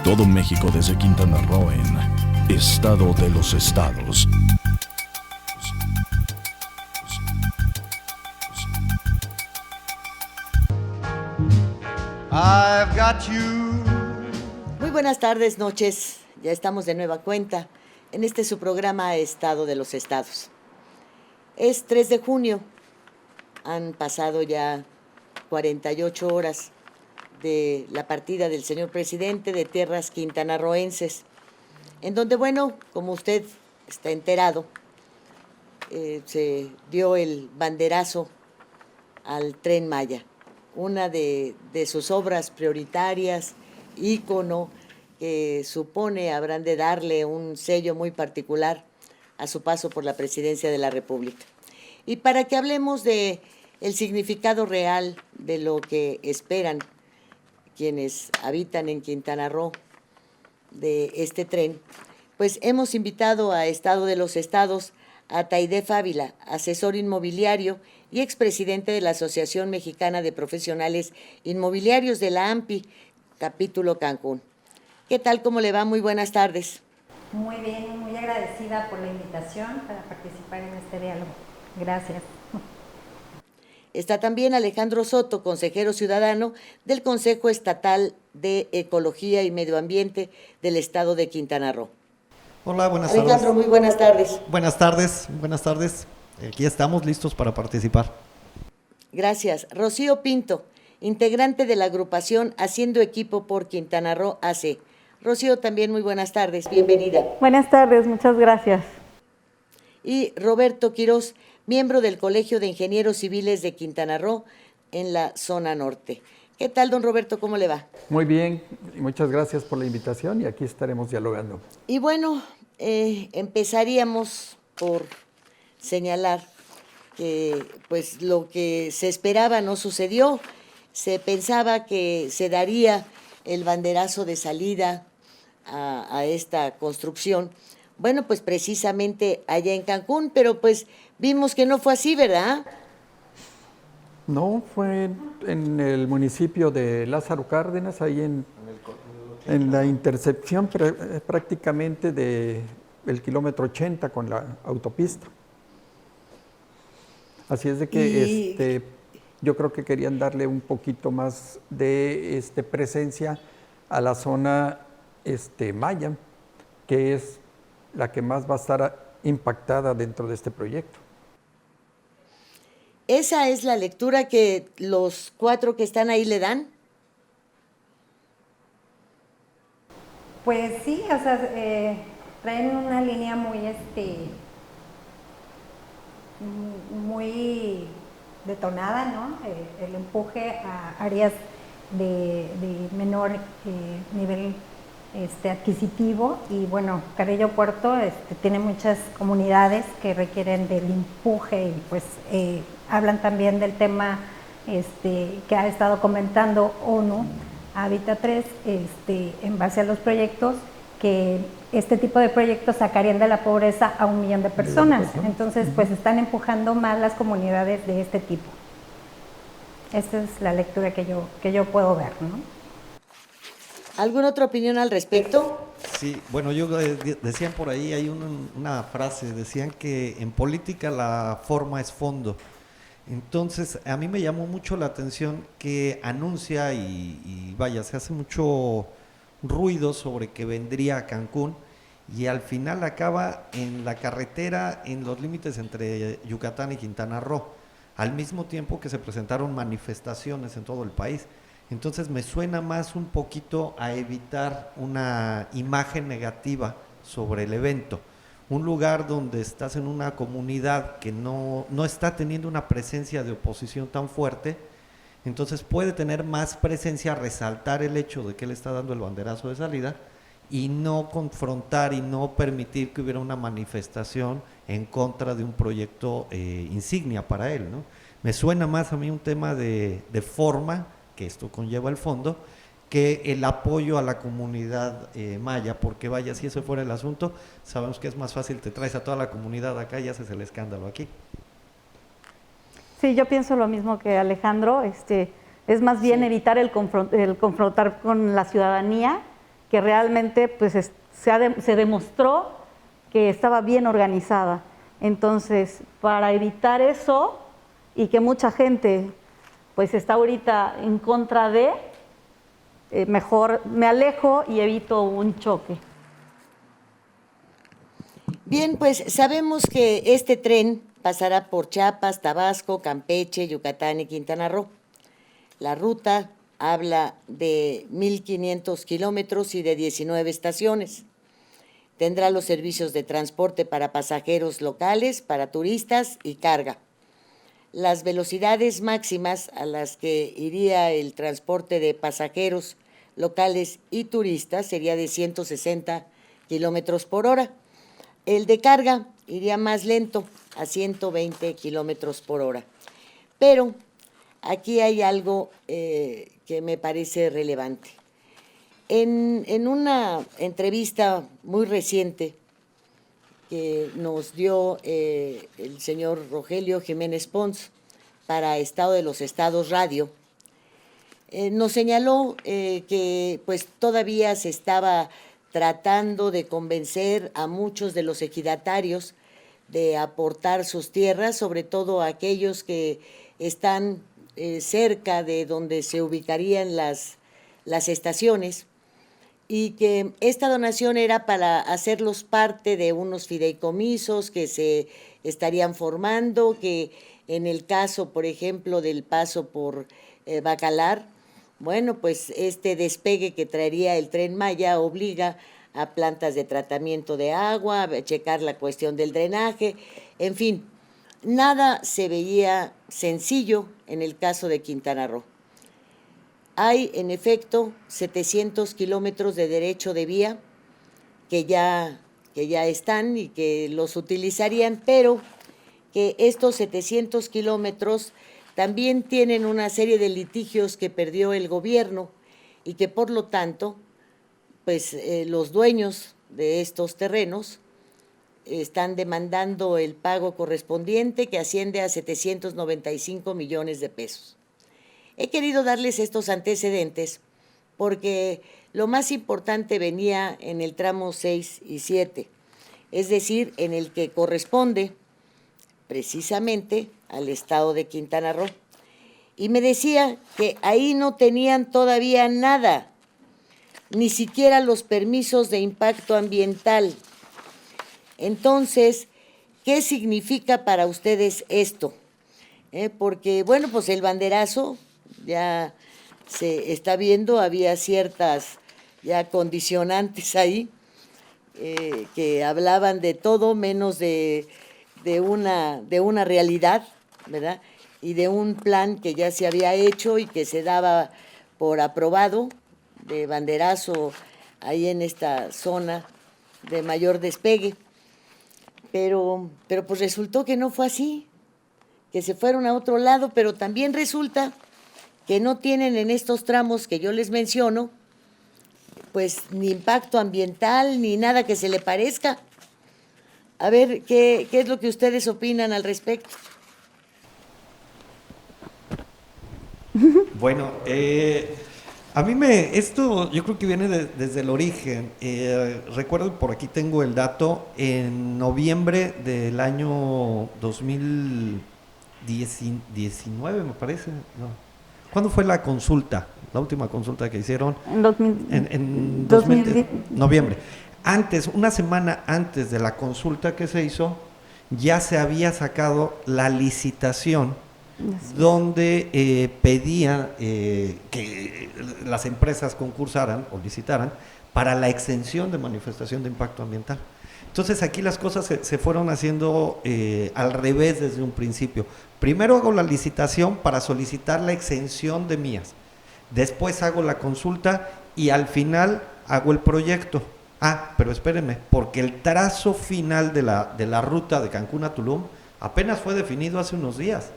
todo México desde Quintana Roo en Estado de los Estados. I've got you. Muy buenas tardes, noches. Ya estamos de nueva cuenta en su programa Estado de los Estados. Es 3 de junio. Han pasado ya 48 horas de la partida del señor presidente de tierras quintanarroenses, en donde, bueno, como usted está enterado, se dio el banderazo al Tren Maya, una de sus obras prioritarias, ícono, que supone habrán de darle un sello muy particular a su paso por la presidencia de la República. Y para que hablemos de el significado real de lo que esperan quienes habitan en Quintana Roo de este tren, pues hemos invitado a Estado de los Estados a Taidef Ávila, asesor inmobiliario y expresidente de la Asociación Mexicana de Profesionales Inmobiliarios de la AMPI, capítulo Cancún. ¿Qué tal? ¿Cómo le va? Muy buenas tardes. Muy bien, muy agradecida por la invitación para participar en este diálogo. Gracias. Está también Alejandro Soto, consejero ciudadano del Consejo Estatal de Ecología y Medio Ambiente del Estado de Quintana Roo. Hola, buenas tardes. Alejandro, muy buenas tardes. Buenas tardes, buenas tardes. Aquí estamos listos para participar. Gracias. Rocío Pinto, integrante de la agrupación Haciendo Equipo por Quintana Roo AC. Rocío, también muy buenas tardes. Bienvenida. Buenas tardes, muchas gracias. Y Roberto Quirós, miembro del Colegio de Ingenieros Civiles de Quintana Roo en la zona norte. ¿Qué tal, don Roberto? ¿Cómo le va? Muy bien, y muchas gracias por la invitación y aquí estaremos dialogando. Y bueno, empezaríamos por señalar que pues lo que se esperaba no sucedió. Se pensaba que se daría el banderazo de salida a esta construcción. Bueno, pues precisamente allá en Cancún, pero pues vimos que no fue así, ¿verdad? No, fue en el municipio de Lázaro Cárdenas, ahí en la intersección prácticamente del kilómetro 80 con la autopista. Así es de que yo creo que querían darle un poquito más de presencia a la zona maya, que es la que más va a estar impactada dentro de este proyecto. ¿Esa es la lectura que los 4 que están ahí le dan? Pues sí, o sea, traen una línea muy detonada, ¿no? El empuje a áreas de menor nivel adquisitivo, y bueno, Carrillo Puerto tiene muchas comunidades que requieren del empuje, y pues hablan también del tema que ha estado comentando ONU, Hábitat 3, en base a los proyectos, que este tipo de proyectos sacarían de la pobreza a 1 millón de personas. Entonces, pues están empujando más las comunidades de este tipo. Esta es la lectura que yo puedo ver, ¿no? ¿Alguna otra opinión al respecto? Sí, bueno, decían por ahí, hay una frase, decían que en política la forma es fondo. Entonces, a mí me llamó mucho la atención que anuncia y vaya, se hace mucho ruido sobre que vendría a Cancún, y al final acaba en la carretera en los límites entre Yucatán y Quintana Roo, al mismo tiempo que se presentaron manifestaciones en todo el país. Entonces me suena más un poquito a evitar una imagen negativa sobre el evento. Un lugar donde estás en una comunidad que no está teniendo una presencia de oposición tan fuerte, entonces puede tener más presencia, resaltar el hecho de que él está dando el banderazo de salida y no confrontar y no permitir que hubiera una manifestación en contra de un proyecto insignia para él, ¿no? Me suena más a mí un tema de forma, que esto conlleva el fondo, que el apoyo a la comunidad maya, porque vaya, si eso fuera el asunto, sabemos que es más fácil, te traes a toda la comunidad acá y haces el escándalo aquí. Sí, yo pienso lo mismo que Alejandro, es más bien evitar el confrontar con la ciudadanía, que realmente pues se demostró que estaba bien organizada. Entonces, para evitar eso y que mucha gente pues está ahorita en contra de, mejor me alejo y evito un choque. Bien, pues sabemos que este tren pasará por Chiapas, Tabasco, Campeche, Yucatán y Quintana Roo. La ruta habla de 1.500 kilómetros y de 19 estaciones. Tendrá los servicios de transporte para pasajeros locales, para turistas y carga. Las velocidades máximas a las que iría el transporte de pasajeros locales y turistas sería de 160 kilómetros por hora. El de carga iría más lento, a 120 kilómetros por hora. Pero aquí hay algo que me parece relevante. En una entrevista muy reciente que nos dio el señor Rogelio Jiménez Pons para Estado de los Estados Radio, nos señaló que pues todavía se estaba tratando de convencer a muchos de los ejidatarios de aportar sus tierras, sobre todo aquellos que están cerca de donde se ubicarían las estaciones, y que esta donación era para hacerlos parte de unos fideicomisos que se estarían formando, que en el caso, por ejemplo, del paso por Bacalar, bueno, pues este despegue que traería el Tren Maya obliga a plantas de tratamiento de agua, a checar la cuestión del drenaje, en fin, nada se veía sencillo en el caso de Quintana Roo. Hay, en efecto, 700 kilómetros de derecho de vía que ya están y que los utilizarían, pero que estos 700 kilómetros también tienen una serie de litigios que perdió el gobierno y que, por lo tanto, pues los dueños de estos terrenos están demandando el pago correspondiente, que asciende a 795 millones de pesos. He querido darles estos antecedentes porque lo más importante venía en el tramo 6 y 7, es decir, en el que corresponde precisamente al estado de Quintana Roo. Y me decía que ahí no tenían todavía nada, ni siquiera los permisos de impacto ambiental. Entonces, ¿qué significa para ustedes esto? Porque, bueno, pues el banderazo ya se está viendo, había ciertas ya condicionantes ahí que hablaban de todo menos de una realidad, ¿verdad? Y de un plan que ya se había hecho y que se daba por aprobado de banderazo ahí en esta zona de mayor despegue. Pero pues resultó que no fue así, que se fueron a otro lado, pero también resulta que no tienen en estos tramos que yo les menciono, pues ni impacto ambiental, ni nada que se le parezca. A ver, ¿qué es lo que ustedes opinan al respecto? Bueno, a mí esto yo creo que viene desde el origen. Recuerdo, por aquí tengo el dato, en noviembre del año 2019, me parece, no. ¿Cuándo fue la consulta? La última consulta que hicieron. En 2010. Noviembre. Antes, una semana antes de la consulta que se hizo, ya se había sacado la licitación donde pedían que las empresas concursaran o licitaran para la exención de manifestación de impacto ambiental. Entonces aquí las cosas se fueron haciendo al revés desde un principio. Primero hago la licitación para solicitar la exención de mías, después hago la consulta y al final hago el proyecto. Pero espérenme, porque el trazo final de la ruta de Cancún a Tulum apenas fue definido hace unos días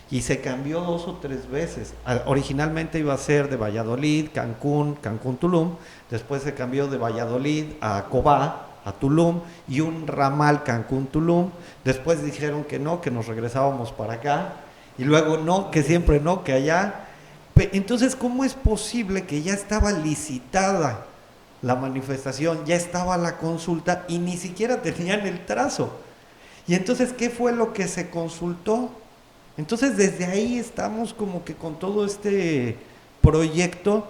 y se cambió 2 o 3 veces. Originalmente iba a ser de Valladolid, Cancún, Tulum, después se cambió de Valladolid a Cobá, a Tulum, y un ramal Cancún-Tulum. Después dijeron que no, que nos regresábamos para acá, y luego no, que siempre no, que allá. Entonces, ¿cómo es posible que ya estaba licitada la manifestación, ya estaba la consulta y ni siquiera tenían el trazo. Y entonces, ¿qué fue lo que se consultó? Entonces, desde ahí estamos como que con todo este proyecto,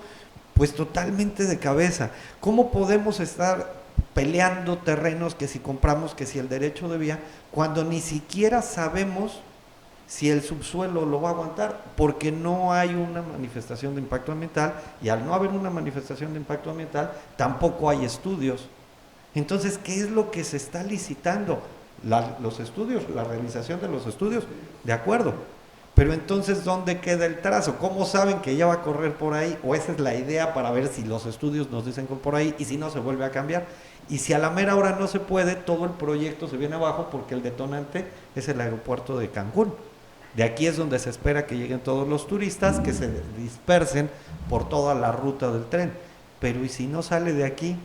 pues totalmente de cabeza. ¿Cómo podemos estar peleando terrenos, que si compramos, que si el derecho de vía, cuando ni siquiera sabemos si el subsuelo lo va a aguantar, porque no hay una manifestación de impacto ambiental, y al no haber una manifestación de impacto ambiental, tampoco hay estudios? Entonces, ¿qué es lo que se está licitando? Los estudios, la realización de los estudios, de acuerdo, pero entonces, ¿dónde queda el trazo? ¿Cómo saben que ya va a correr por ahí? O esa es la idea para ver si los estudios nos dicen que por ahí, y si no, se vuelve a cambiar. Y si a la mera hora no se puede, todo el proyecto se viene abajo, porque el detonante es el aeropuerto de Cancún. De aquí es donde se espera que lleguen todos los turistas, que se dispersen por toda la ruta del tren. Pero ¿y si no sale de aquí?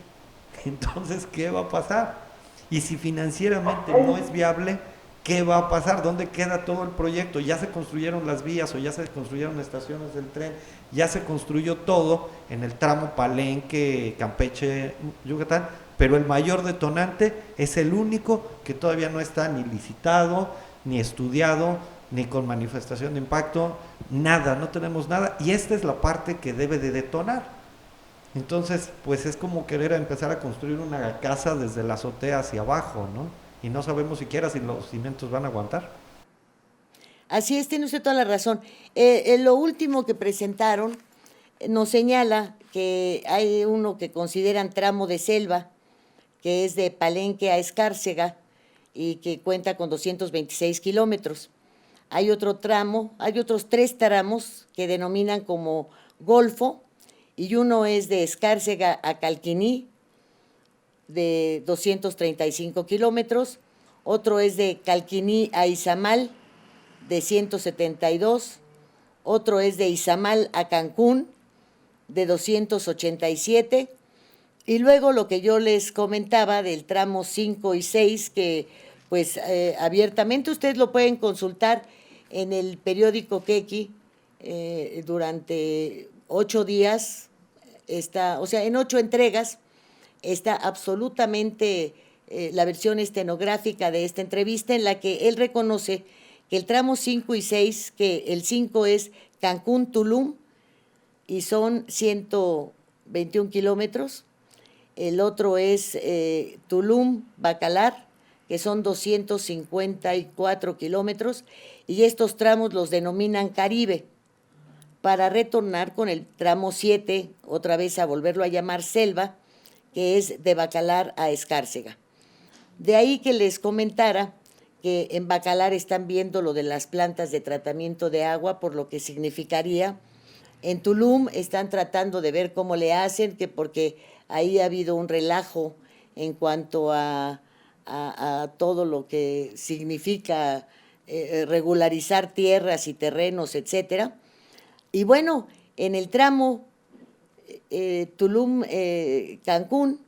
Entonces, ¿qué va a pasar? Y si financieramente no es viable, ¿qué va a pasar? ¿Dónde queda todo el proyecto? Ya se construyeron las vías o ya se construyeron estaciones del tren, ya se construyó todo en el tramo Palenque, Campeche, Yucatán, pero el mayor detonante es el único que todavía no está ni licitado, ni estudiado, ni con manifestación de impacto, nada, no tenemos nada, y esta es la parte que debe de detonar. Entonces, pues es como querer empezar a construir una casa desde la azotea hacia abajo, ¿no? Y no sabemos siquiera si los cimientos van a aguantar. Así es, tiene usted toda la razón. Lo último que presentaron nos señala que hay uno que consideran tramo de selva, que es de Palenque a Escárcega y que cuenta con 226 kilómetros. Hay otro tramo, hay otros 3 tramos que denominan como Golfo, y uno es de Escárcega a Calquiní, de 235 kilómetros, otro es de Calquiní a Izamal, de 172, otro es de Izamal a Cancún, de 287, y luego lo que yo les comentaba del tramo 5 y 6, que pues abiertamente ustedes lo pueden consultar en el periódico Quequi durante 8 días, está, o sea, en 8 entregas, está absolutamente la versión estenográfica de esta entrevista, en la que él reconoce que el tramo 5 y 6, que el 5 es Cancún-Tulum y son 121 kilómetros, el otro es Tulum-Bacalar, que son 254 kilómetros, y estos tramos los denominan Caribe, para retornar con el tramo 7, otra vez a volverlo a llamar Selva, que es de Bacalar a Escárcega. De ahí que les comentara que en Bacalar están viendo lo de las plantas de tratamiento de agua, por lo que significaría. En Tulum están tratando de ver cómo le hacen, que porque ahí ha habido un relajo en cuanto a todo lo que significa regularizar tierras y terrenos, etcétera. Y bueno, en el tramo Tulum-Cancún,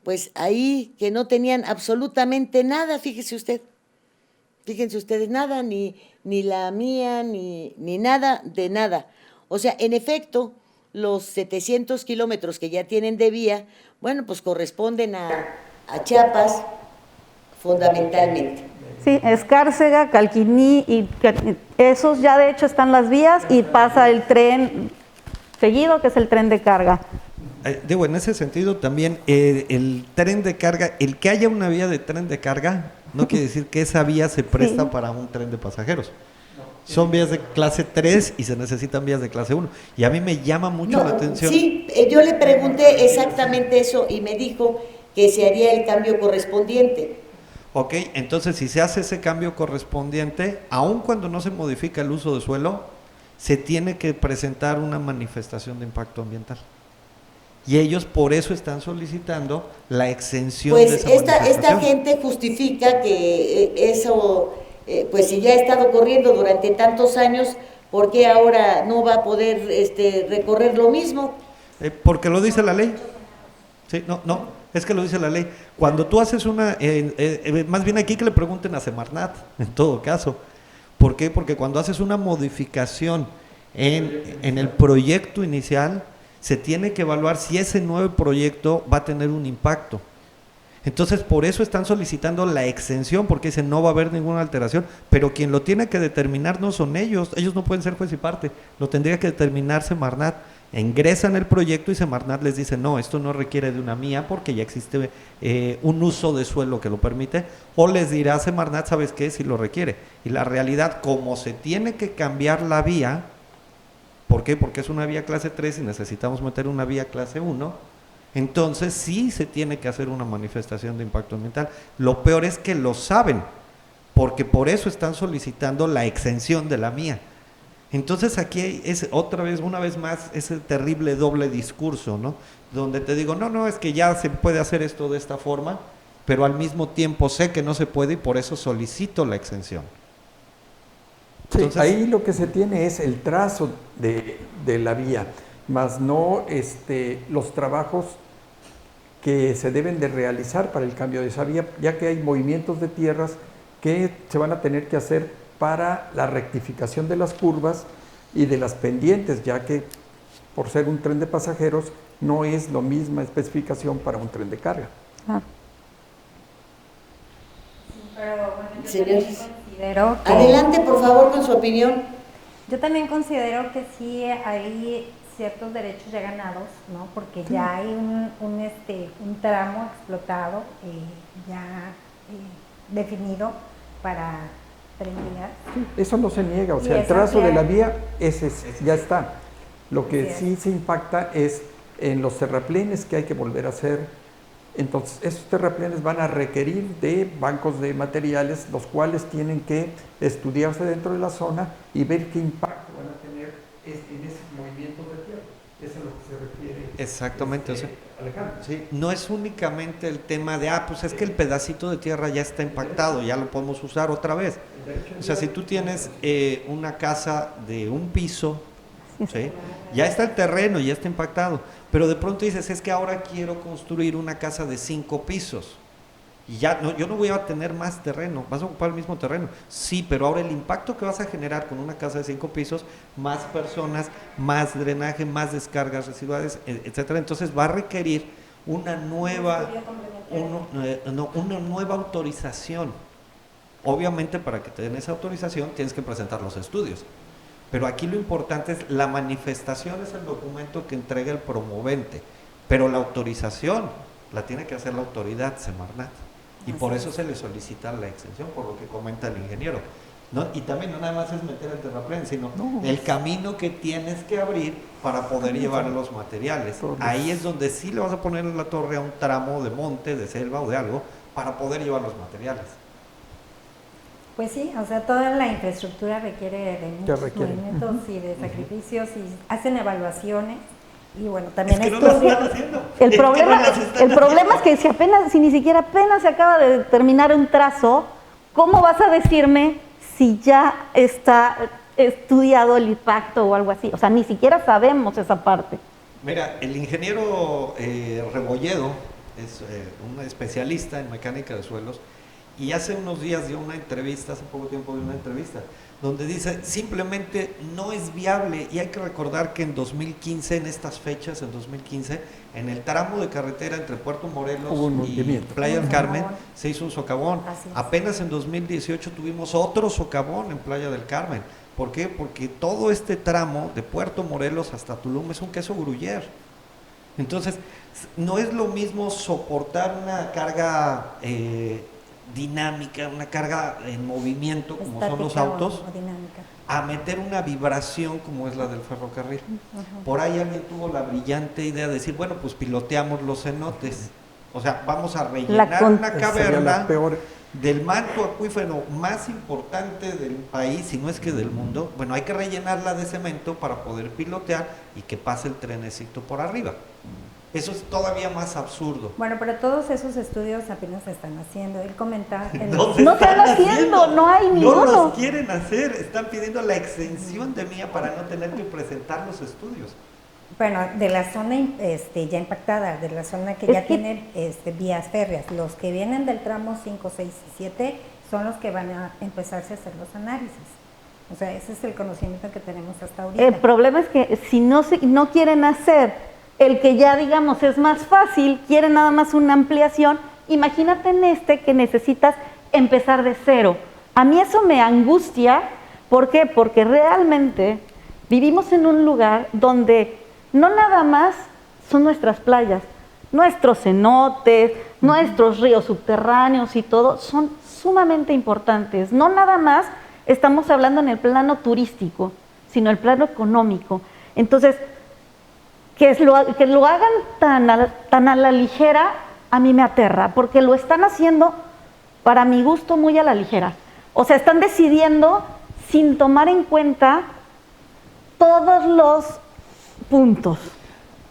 pues ahí que no tenían absolutamente nada, fíjense ustedes, nada, ni la mía, ni nada de nada. O sea, en efecto, los 700 kilómetros que ya tienen de vía, bueno, pues corresponden a Chiapas fundamentalmente. Sí, Escárcega, Calquiní, y esos ya de hecho están las vías y pasa el tren seguido, que es el tren de carga. Digo, en ese sentido también el tren de carga, el que haya una vía de tren de carga, no quiere decir que esa vía se presta para un tren de pasajeros. Son vías de clase 3 y se necesitan vías de clase 1. Y a mí me llama mucho la atención. Sí, yo le pregunté exactamente eso y me dijo que se haría el cambio correspondiente. Ok, entonces si se hace ese cambio correspondiente, aun cuando no se modifica el uso de suelo, se tiene que presentar una manifestación de impacto ambiental. Y ellos por eso están solicitando la exención de esa manifestación. Esta gente justifica que eso, pues si ya ha estado corriendo durante tantos años, ¿por qué ahora no va a poder recorrer lo mismo? Porque lo dice la ley. Sí, no, es que lo dice la ley. Cuando tú haces más bien aquí que le pregunten a Semarnat, en todo caso. ¿Por qué? Porque cuando haces una modificación en el proyecto inicial, se tiene que evaluar si ese nuevo proyecto va a tener un impacto. Entonces, por eso están solicitando la exención, porque dicen no va a haber ninguna alteración, pero quien lo tiene que determinar no son ellos no pueden ser juez y parte, lo tendría que determinar Semarnat. Ingresan el proyecto y Semarnat les dice, no, esto no requiere de una mía porque ya existe un uso de suelo que lo permite, o les dirá Semarnat, ¿sabes qué? Si lo requiere. Y la realidad, como se tiene que cambiar la vía, ¿por qué? Porque es una vía clase 3 y necesitamos meter una vía clase 1, entonces sí se tiene que hacer una manifestación de impacto ambiental. Lo peor es que lo saben, porque por eso están solicitando la exención de la mía. Entonces aquí es otra vez, una vez más, ese terrible doble discurso, ¿no? Donde te digo, no, es que ya se puede hacer esto de esta forma, pero al mismo tiempo sé que no se puede y por eso solicito la exención. Entonces, sí, ahí lo que se tiene es el trazo de la vía, más no los trabajos que se deben de realizar para el cambio de esa vía, ya que hay movimientos de tierras que se van a tener que hacer para la rectificación de las curvas y de las pendientes, ya que por ser un tren de pasajeros no es la misma especificación para un tren de carga. Pero bueno, yo también considero que... Adelante, por favor, con su opinión. Yo también considero que sí hay ciertos derechos ya ganados, ¿no? Porque ya hay un tramo explotado, ya definido para tren vías. Sí, eso no se niega, o sea, el trazo de la vía ese ya está. Lo que sí se impacta es en los terraplenes que hay que volver a hacer. Entonces, esos terraplenes van a requerir de bancos de materiales, los cuales tienen que estudiarse dentro de la zona y ver qué impacto van a tener en ese movimiento de tierra. Eso es a lo que se refiere. Exactamente, Alejandro. Sí, no es únicamente el tema de, pues es que el pedacito de tierra ya está impactado, ya lo podemos usar otra vez. O sea, si tú tienes una casa de un piso, ¿sí? Ya está el terreno, ya está impactado, pero de pronto dices, es que ahora quiero construir una casa de 5 pisos. Y ya no, yo no voy a tener más terreno, vas a ocupar el mismo terreno. Sí, pero ahora el impacto que vas a generar con una casa de 5 pisos, más personas, más drenaje, más descargas residuales, etcétera. Entonces va a requerir una nueva autorización. Obviamente, para que te den esa autorización tienes que presentar los estudios. Pero aquí lo importante es la manifestación, es el documento que entrega el promovente, pero la autorización la tiene que hacer la autoridad Semarnat. Y por eso se le solicita la exención, por lo que comenta el ingeniero, ¿no? Y también no nada más es meter el terraplén, sino el camino que tienes que abrir para poder llevar los materiales. Ahí es donde sí le vas a poner en la torre a un tramo de monte, de selva o de algo, para poder llevar los materiales. Pues sí, o sea, toda la infraestructura requiere de muchos movimientos y de sacrificios y hacen evaluaciones. Y bueno, también es que no el problema es que si ni siquiera apenas se acaba de determinar un trazo, ¿cómo vas a decirme si ya está estudiado el impacto o algo así? O sea, ni siquiera sabemos esa parte. Mira, el ingeniero Rebolledo es un especialista en mecánica de suelos y hace unos días dio una entrevista, hace poco tiempo dio una entrevista, donde dice, simplemente no es viable. Y hay que recordar que en 2015, en estas fechas, en 2015, en el tramo de carretera entre Puerto Morelos y Playa del Carmen, se hizo un socavón. Apenas en 2018 tuvimos otro socavón en Playa del Carmen. ¿Por qué? Porque todo este tramo de Puerto Morelos hasta Tulum es un queso gruyère. Entonces, no es lo mismo soportar una carga dinámica, una carga en movimiento como son los autos, a meter una vibración como es la del ferrocarril. Por ahí alguien tuvo la brillante idea de decir, bueno, pues piloteamos los cenotes, o sea, vamos a rellenar una caverna del manto acuífero más importante del país, si no es que del mundo. Bueno, hay que rellenarla de cemento para poder pilotear y que pase el trenecito por arriba. Eso es todavía más absurdo. Bueno, pero todos esos estudios apenas se están haciendo. Él comenta... No se están haciendo, no hay ninguno. No los quieren hacer, están pidiendo la exención de mía para no tener que presentar los estudios. Bueno, de la zona ya impactada, de la zona que ya tienen vías férreas, los que vienen del tramo 5, 6 y 7 son los que van a empezarse a hacer los análisis. O sea, ese es el conocimiento que tenemos hasta ahorita. El problema es que si no quieren hacer El que ya, digamos, es más fácil, quiere nada más una ampliación. Imagínate en este que necesitas empezar de cero. A mí eso me angustia. ¿Por qué? Porque realmente vivimos en un lugar donde no nada más son nuestras playas, nuestros cenotes, nuestros ríos subterráneos y todo, son sumamente importantes. No nada más estamos hablando en el plano turístico, sino el plano económico. Entonces, que lo hagan tan a la ligera, a mí me aterra, porque lo están haciendo, para mi gusto, muy a la ligera. O sea, están decidiendo sin tomar en cuenta todos los puntos.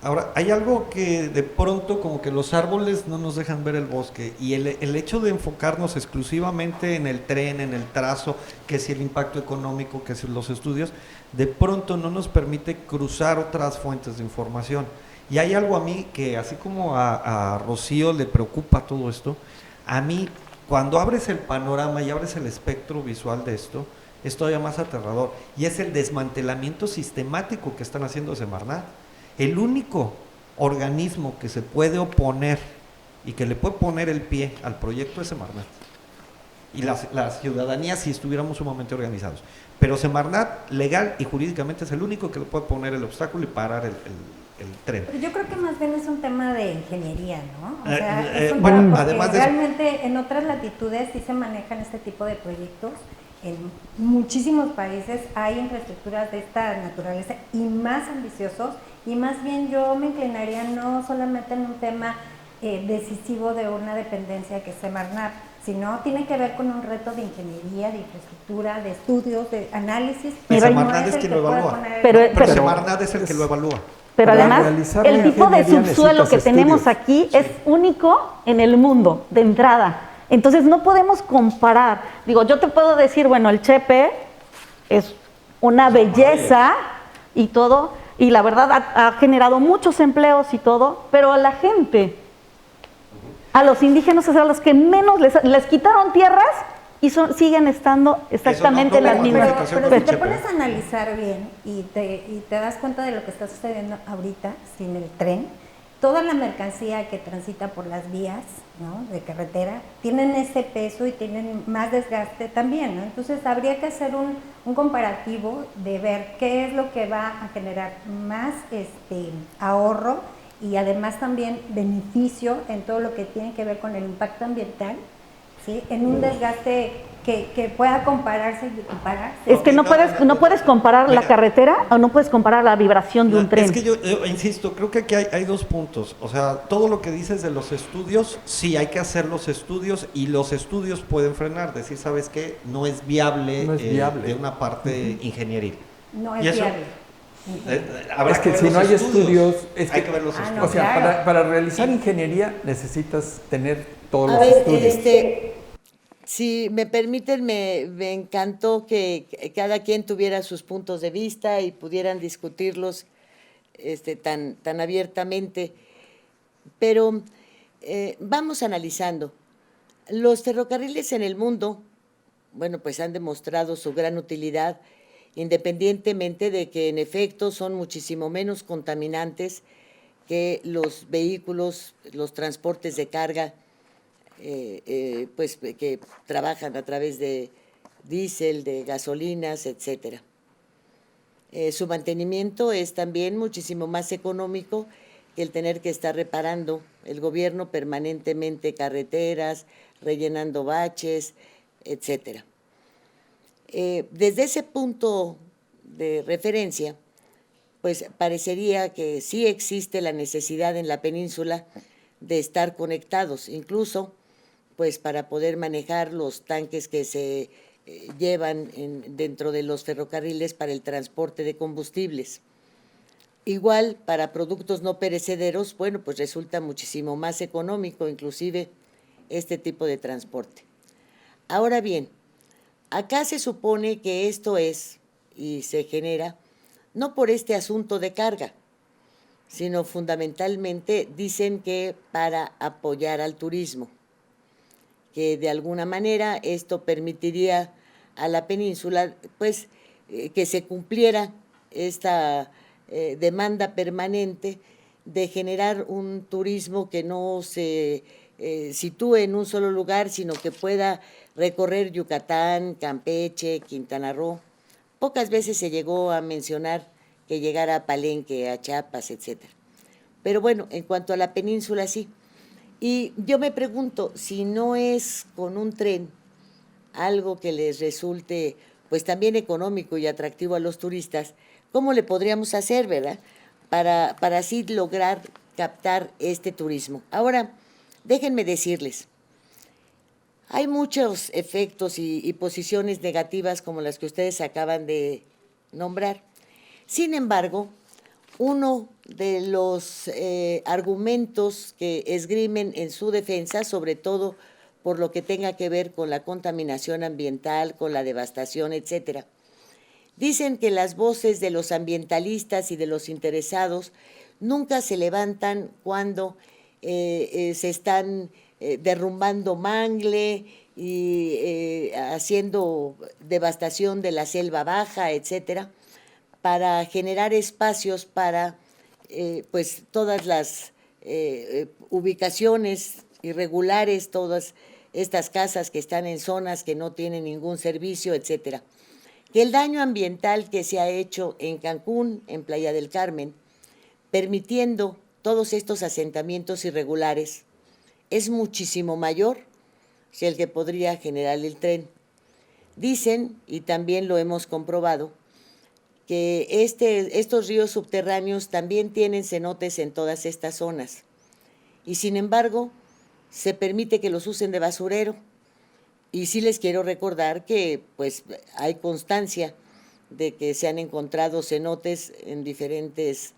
Ahora, hay algo que de pronto como que los árboles no nos dejan ver el bosque, y el hecho de enfocarnos exclusivamente en el tren, en el trazo, que si el impacto económico, que si los estudios, de pronto no nos permite cruzar otras fuentes de información. Y hay algo a mí que, así como a Rocío le preocupa todo esto, a mí cuando abres el panorama y abres el espectro visual de esto, es todavía más aterrador, y es el desmantelamiento sistemático que están haciendo Semarnat. El único organismo que se puede oponer y que le puede poner el pie al proyecto es Semarnat. Y la ciudadanía si estuviéramos sumamente organizados. Pero Semarnat, legal y jurídicamente, es el único que le puede poner el obstáculo y parar el tren. Pero yo creo que más bien es un tema de ingeniería, ¿no? O sea, es un bueno, tema porque además de eso, realmente en otras latitudes sí se manejan este tipo de proyectos. En muchísimos países hay infraestructuras de esta naturaleza y más ambiciosos, y más bien yo me inclinaría no solamente en un tema decisivo de una dependencia que es Semarnat, sino tiene que ver con un reto de ingeniería, de infraestructura, de estudios, de análisis. Pero Pero Semarnat no es el quien que lo puede evalúa. poner Pero Semarnat es el que lo evalúa. Pero Para además, realizar el la tipo de ingeniería subsuelo que necesitas tenemos estudios. aquí es único en el mundo, de entrada. Entonces no podemos comparar. Digo, yo te puedo decir, bueno, el Chepe es una belleza y todo, y la verdad ha generado muchos empleos y todo, pero a la gente, a los indígenas, a los que menos les quitaron tierras y siguen estando exactamente en las mismas. Pero si te pones a analizar bien y te das cuenta de lo que está sucediendo ahorita sin el tren, toda la mercancía que transita por las vías, ¿no?, de carretera, tienen ese peso y tienen más desgaste también, ¿no? Entonces habría que hacer un comparativo de ver qué es lo que va a generar más ahorro y además también beneficio en todo lo que tiene que ver con el impacto ambiental, ¿sí?, en un desgaste que pueda compararse y equipararse. Es que no puedes comparar la carretera o no puedes comparar la vibración de un tren. Es que yo insisto, creo que aquí hay dos puntos. O sea, todo lo que dices de los estudios, sí, hay que hacer los estudios, y los estudios pueden frenar, decir, ¿sabes qué? No es viable, de una parte ingenieril. No es Y eso, viable. Es que si no hay estudios, hay que ver los estudios. O sea, claro. para realizar ingeniería necesitas tener todos A los ver, estudios. si me permiten, me encantó que cada quien tuviera sus puntos de vista y pudieran discutirlos tan abiertamente. Pero vamos analizando. Los ferrocarriles en el mundo, bueno, pues han demostrado su gran utilidad, independientemente de que en efecto son muchísimo menos contaminantes que los vehículos, los transportes de carga, pues que trabajan a través de diésel, de gasolinas, etcétera. Su mantenimiento es también muchísimo más económico que el tener que estar reparando el gobierno permanentemente carreteras, rellenando baches, etcétera. Desde ese punto de referencia, pues parecería que sí existe la necesidad en la península de estar conectados, incluso pues para poder manejar los tanques que se llevan dentro de los ferrocarriles para el transporte de combustibles. Igual para productos no perecederos, bueno, pues resulta muchísimo más económico inclusive este tipo de transporte. Ahora bien, acá se supone que esto es y se genera no por este asunto de carga, sino fundamentalmente dicen que para apoyar al turismo, que de alguna manera esto permitiría a la península pues que se cumpliera esta demanda permanente de generar un turismo que no se sitúe en un solo lugar, sino que pueda recorrer Yucatán, Campeche, Quintana Roo. Pocas veces se llegó a mencionar que llegara a Palenque, a Chiapas, etcétera. Pero bueno, en cuanto a la península, sí. Y yo me pregunto, si no es con un tren algo que les resulte pues también económico y atractivo a los turistas, ¿cómo le podríamos hacer, verdad? Para así lograr captar este turismo. Ahora, déjenme decirles, hay muchos efectos y posiciones negativas como las que ustedes acaban de nombrar. Sin embargo, uno de los argumentos que esgrimen en su defensa, sobre todo por lo que tenga que ver con la contaminación ambiental, con la devastación, etcétera, dicen que las voces de los ambientalistas y de los interesados nunca se levantan cuando se están derrumbando mangle y haciendo devastación de la selva baja, etcétera, para generar espacios para pues todas las ubicaciones irregulares, todas estas casas que están en zonas que no tienen ningún servicio, etcétera. Que el daño ambiental que se ha hecho en Cancún, en Playa del Carmen, permitiendo todos estos asentamientos irregulares, es muchísimo mayor que el que podría generar el tren. Dicen, y también lo hemos comprobado, que estos ríos subterráneos también tienen cenotes en todas estas zonas. Y sin embargo, se permite que los usen de basurero. Y sí les quiero recordar que pues, hay constancia de que se han encontrado cenotes en diferentes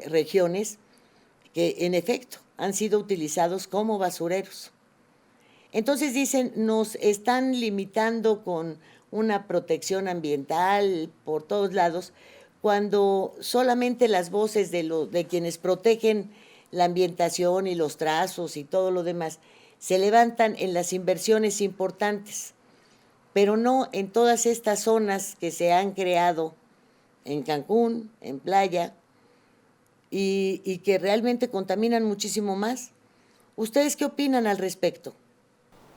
regiones que en efecto han sido utilizados como basureros. Entonces dicen, nos están limitando con una protección ambiental por todos lados, cuando solamente las voces de quienes protegen la ambientación y los trazos y todo lo demás se levantan en las inversiones importantes, pero no en todas estas zonas que se han creado en Cancún, en Playa, y que realmente contaminan muchísimo más. ¿Ustedes qué opinan al respecto?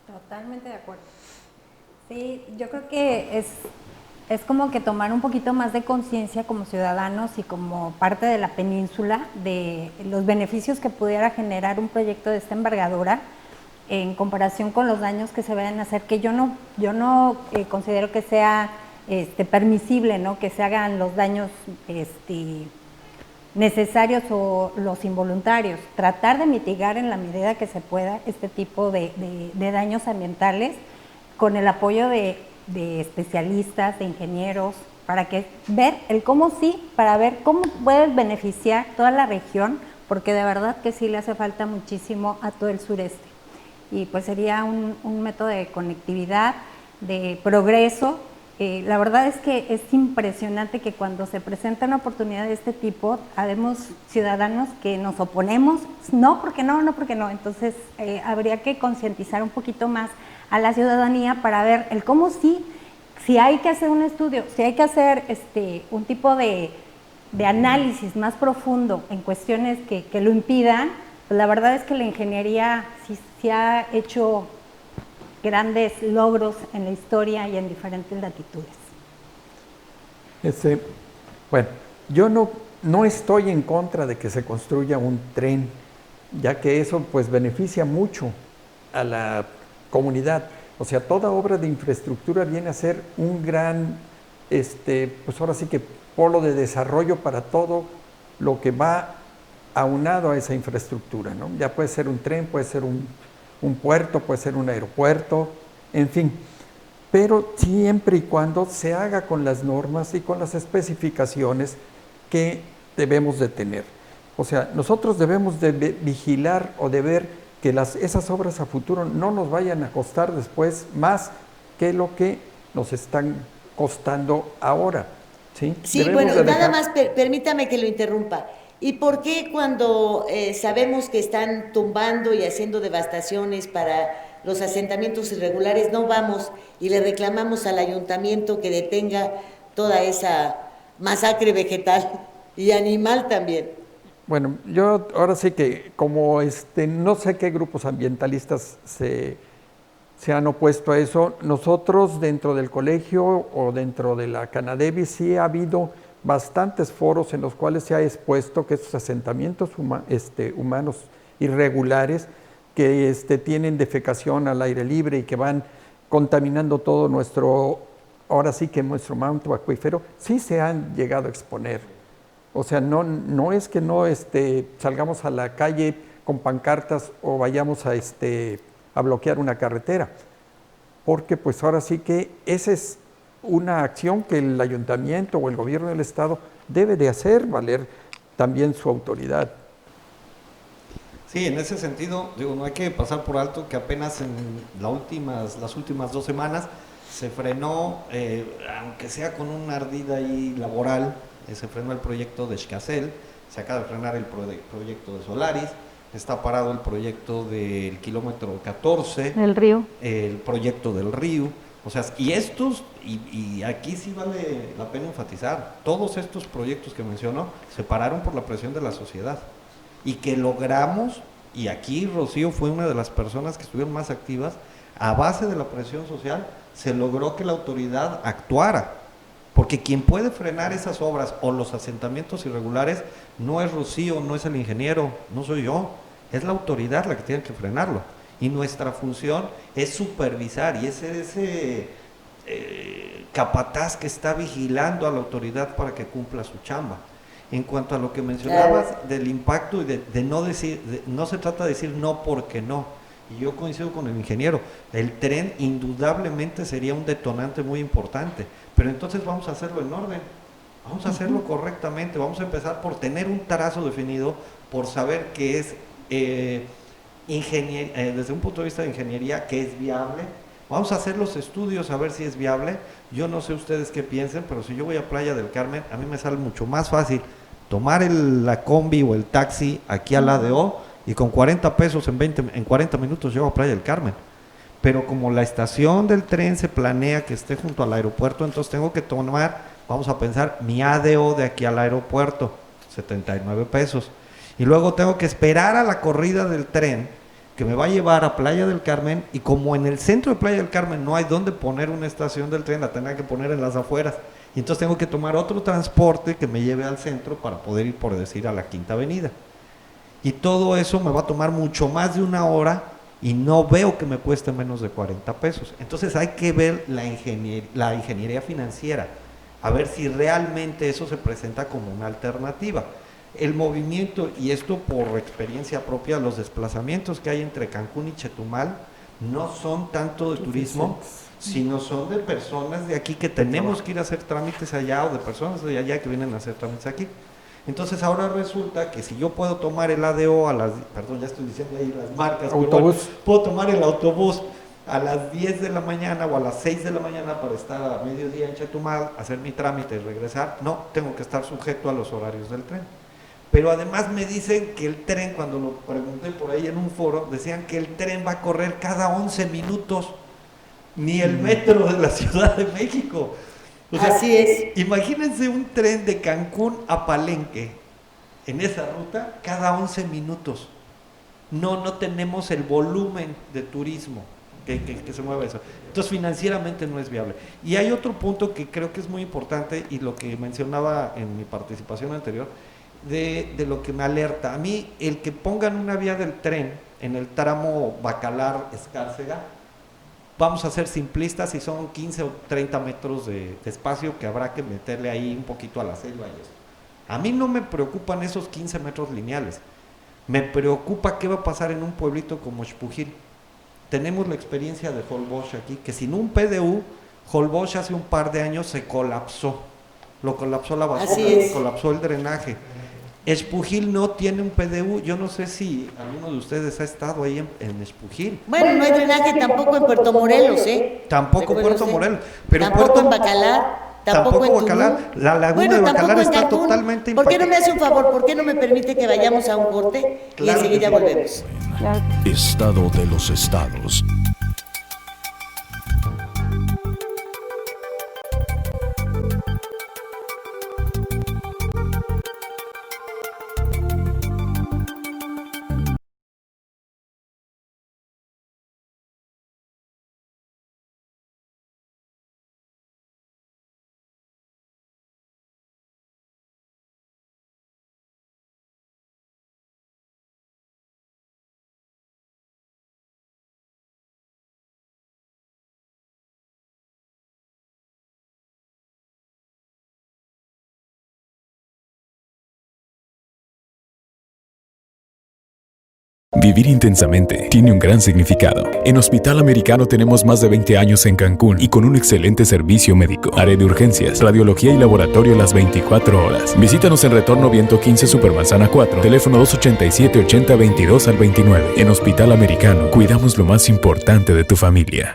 Totalmente de acuerdo. Sí, yo creo que es como que tomar un poquito más de conciencia como ciudadanos y como parte de la península de los beneficios que pudiera generar un proyecto de esta envergadura en comparación con los daños que se vayan a hacer, que yo no considero que sea permisible, ¿no? Que se hagan los daños necesarios o los involuntarios. Tratar de mitigar en la medida que se pueda este tipo de daños ambientales con el apoyo de especialistas, de ingenieros, para ver el cómo sí, para ver cómo puede beneficiar toda la región, porque de verdad que sí le hace falta muchísimo a todo el sureste. Y pues sería un método de conectividad, de progreso. La verdad es que es impresionante que cuando se presenta una oportunidad de este tipo, habemos ciudadanos que nos oponemos, no porque no. Entonces habría que concientizar un poquito más a la ciudadanía para ver el cómo sí, si hay que hacer un estudio, si hay que hacer un tipo de análisis más profundo en cuestiones que lo impidan. Pues la verdad es que la ingeniería sí ha hecho grandes logros en la historia y en diferentes latitudes. Bueno, yo no estoy en contra de que se construya un tren, ya que eso pues beneficia mucho a la comunidad. O sea, toda obra de infraestructura viene a ser un gran, pues ahora sí que polo de desarrollo para todo lo que va aunado a esa infraestructura, ¿no? Ya puede ser un tren, puede ser un puerto, puede ser un aeropuerto, en fin. Pero siempre y cuando se haga con las normas y con las especificaciones que debemos de tener. O sea, nosotros debemos de vigilar o de ver que esas obras a futuro no nos vayan a costar después más que lo que nos están costando ahora. Sí, bueno, nada más permítame que lo interrumpa. ¿Y por qué cuando sabemos que están tumbando y haciendo devastaciones para los asentamientos irregulares no vamos y le reclamamos al ayuntamiento que detenga toda esa masacre vegetal y animal también? Bueno, yo ahora sí que como no sé qué grupos ambientalistas se han opuesto a eso, nosotros dentro del colegio o dentro de la Canadevi sí ha habido bastantes foros en los cuales se ha expuesto que estos asentamientos humanos irregulares que tienen defecación al aire libre y que van contaminando todo ahora sí que nuestro manto acuífero, sí se han llegado a exponer. O sea, no es que no salgamos a la calle con pancartas o vayamos a bloquear una carretera, porque pues ahora sí que esa es una acción que el ayuntamiento o el gobierno del estado debe de hacer valer también su autoridad. Sí, en ese sentido, digo, no hay que pasar por alto que apenas en las últimas 2 semanas se frenó, aunque sea con una ardida ahí laboral, se frenó el proyecto de Xcacel, se acaba de frenar el proyecto de Solaris, está parado el proyecto del kilómetro 14, El río. el proyecto del río, o sea, y aquí sí vale la pena enfatizar, todos estos proyectos que menciono se pararon por la presión de la sociedad y que logramos, y aquí Rocío fue una de las personas que estuvieron más activas, a base de la presión social se logró que la autoridad actuara, porque quien puede frenar esas obras o los asentamientos irregulares no es Rocío, no es el ingeniero, no soy yo, es la autoridad la que tiene que frenarlo. Y nuestra función es supervisar y ese capataz que está vigilando a la autoridad para que cumpla su chamba. En cuanto a lo que mencionabas del impacto y de no decir, no se trata de decir no porque no. Y yo coincido con el ingeniero, el tren indudablemente sería un detonante muy importante, pero entonces vamos a hacerlo en orden, vamos a hacerlo correctamente, vamos a empezar por tener un trazo definido, por saber que es desde un punto de vista de ingeniería, que es viable. Vamos a hacer los estudios a ver si es viable. Yo no sé ustedes qué piensen, pero si yo voy a Playa del Carmen, a mí me sale mucho más fácil tomar la combi o el taxi aquí al ADO y con 40 pesos en 40 minutos llego a Playa del Carmen. Pero como la estación del tren se planea que esté junto al aeropuerto, entonces tengo que tomar, vamos a pensar, mi ADO de aquí al aeropuerto, 79 pesos. Y luego tengo que esperar a la corrida del tren que me va a llevar a Playa del Carmen, y como en el centro de Playa del Carmen no hay donde poner una estación del tren, la tendré que poner en las afueras. Y entonces tengo que tomar otro transporte que me lleve al centro para poder ir, por decir, a la Quinta Avenida. Y todo eso me va a tomar mucho más de 1 hora y no veo que me cueste menos de 40 pesos. Entonces hay que ver la ingeniería financiera, a ver si realmente eso se presenta como una alternativa. El movimiento, y esto por experiencia propia, los desplazamientos que hay entre Cancún y Chetumal no son tanto de turismo, sino son de personas de aquí que tenemos que ir a hacer trámites allá, o de personas de allá que vienen a hacer trámites aquí. Entonces ahora resulta que si yo puedo tomar el ADO ya estoy diciendo ahí las marcas, autobús. Pero puedo tomar el autobús a las 10 de la mañana o a las 6 de la mañana para estar a mediodía en Chetumal, hacer mi trámite y regresar. No, tengo que estar sujeto a los horarios del tren. Pero además me dicen que el tren, cuando lo pregunté por ahí en un foro, decían que el tren va a correr cada 11 minutos, ni el metro de la Ciudad de México. O sea, así es. Imagínense un tren de Cancún a Palenque, en esa ruta, cada 11 minutos. No tenemos el volumen de turismo que se mueve eso. Entonces financieramente no es viable. Y hay otro punto que creo que es muy importante, y lo que mencionaba en mi participación anterior, de lo que me alerta. A mí, el que pongan una vía del tren en el tramo Bacalar-Escárcega, vamos a ser simplistas, y son 15 o 30 metros de espacio que habrá que meterle ahí un poquito a la selva y eso. A mí no me preocupan esos 15 metros lineales, me preocupa qué va a pasar en un pueblito como Xpujil. Tenemos la experiencia de Holbox aquí, que sin un PDU, Holbox hace un par de años se colapsó, lo colapsó la basura, colapsó el drenaje. Xpujil no tiene un PDU. Yo no sé si alguno de ustedes ha estado ahí en Xpujil. Bueno, no hay drenaje tampoco en Puerto Morelos, ¿eh? Tampoco Puerto Morelos. Pero tampoco en Bacalar. Tampoco en Bacalar. La laguna de Bacalar está totalmente impactada. ¿Por qué no me hace un favor? ¿Por qué no me permite que vayamos a un corte y enseguida volvemos? Estado de los estados. Vivir intensamente tiene un gran significado. En Hospital Americano tenemos más de 20 años en Cancún y con un excelente servicio médico. Área de urgencias, radiología y laboratorio las 24 horas. Visítanos en Retorno Viento 15 Supermanzana 4, teléfono 287-8022 al 29. En Hospital Americano, cuidamos lo más importante de tu familia.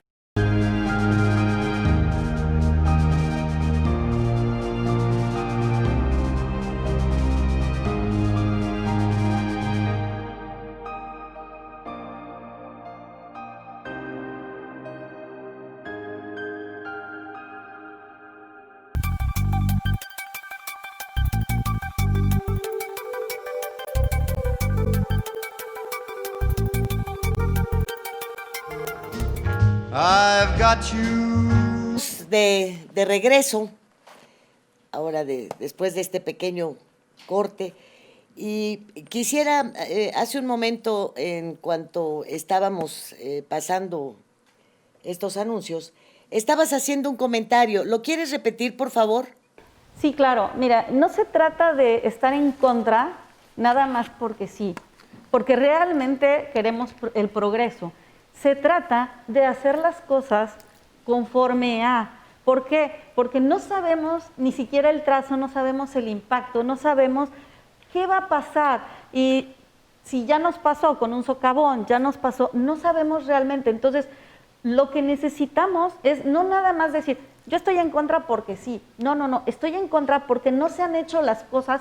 I've got you. De regreso, ahora después de este pequeño corte, y quisiera, hace un momento, en cuanto estábamos pasando estos anuncios, estabas haciendo un comentario. ¿Lo quieres repetir, por favor? Sí, claro. Mira, no se trata de estar en contra nada más porque sí, porque realmente queremos el progreso. Se trata de hacer las cosas conforme a. ¿Por qué? Porque no sabemos ni siquiera el trazo, no sabemos el impacto, no sabemos qué va a pasar. Y si ya nos pasó con un socavón, ya nos pasó, no sabemos realmente. Entonces, lo que necesitamos es no nada más decir, yo estoy en contra porque sí. No, estoy en contra porque no se han hecho las cosas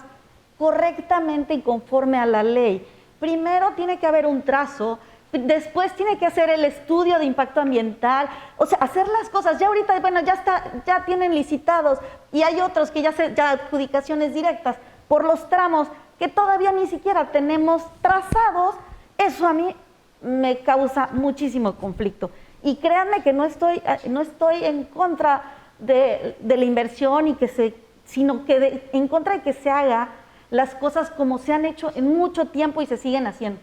correctamente y conforme a la ley. Primero tiene que haber un trazo, después tiene que hacer el estudio de impacto ambiental, o sea, hacer las cosas. Ya ahorita, bueno, ya tienen licitados y hay otros que ya adjudicaciones directas por los tramos que todavía ni siquiera tenemos trazados. Eso a mí me causa muchísimo conflicto. Y créanme que no estoy en contra de la inversión sino que en contra de que se haga las cosas como se han hecho en mucho tiempo y se siguen haciendo,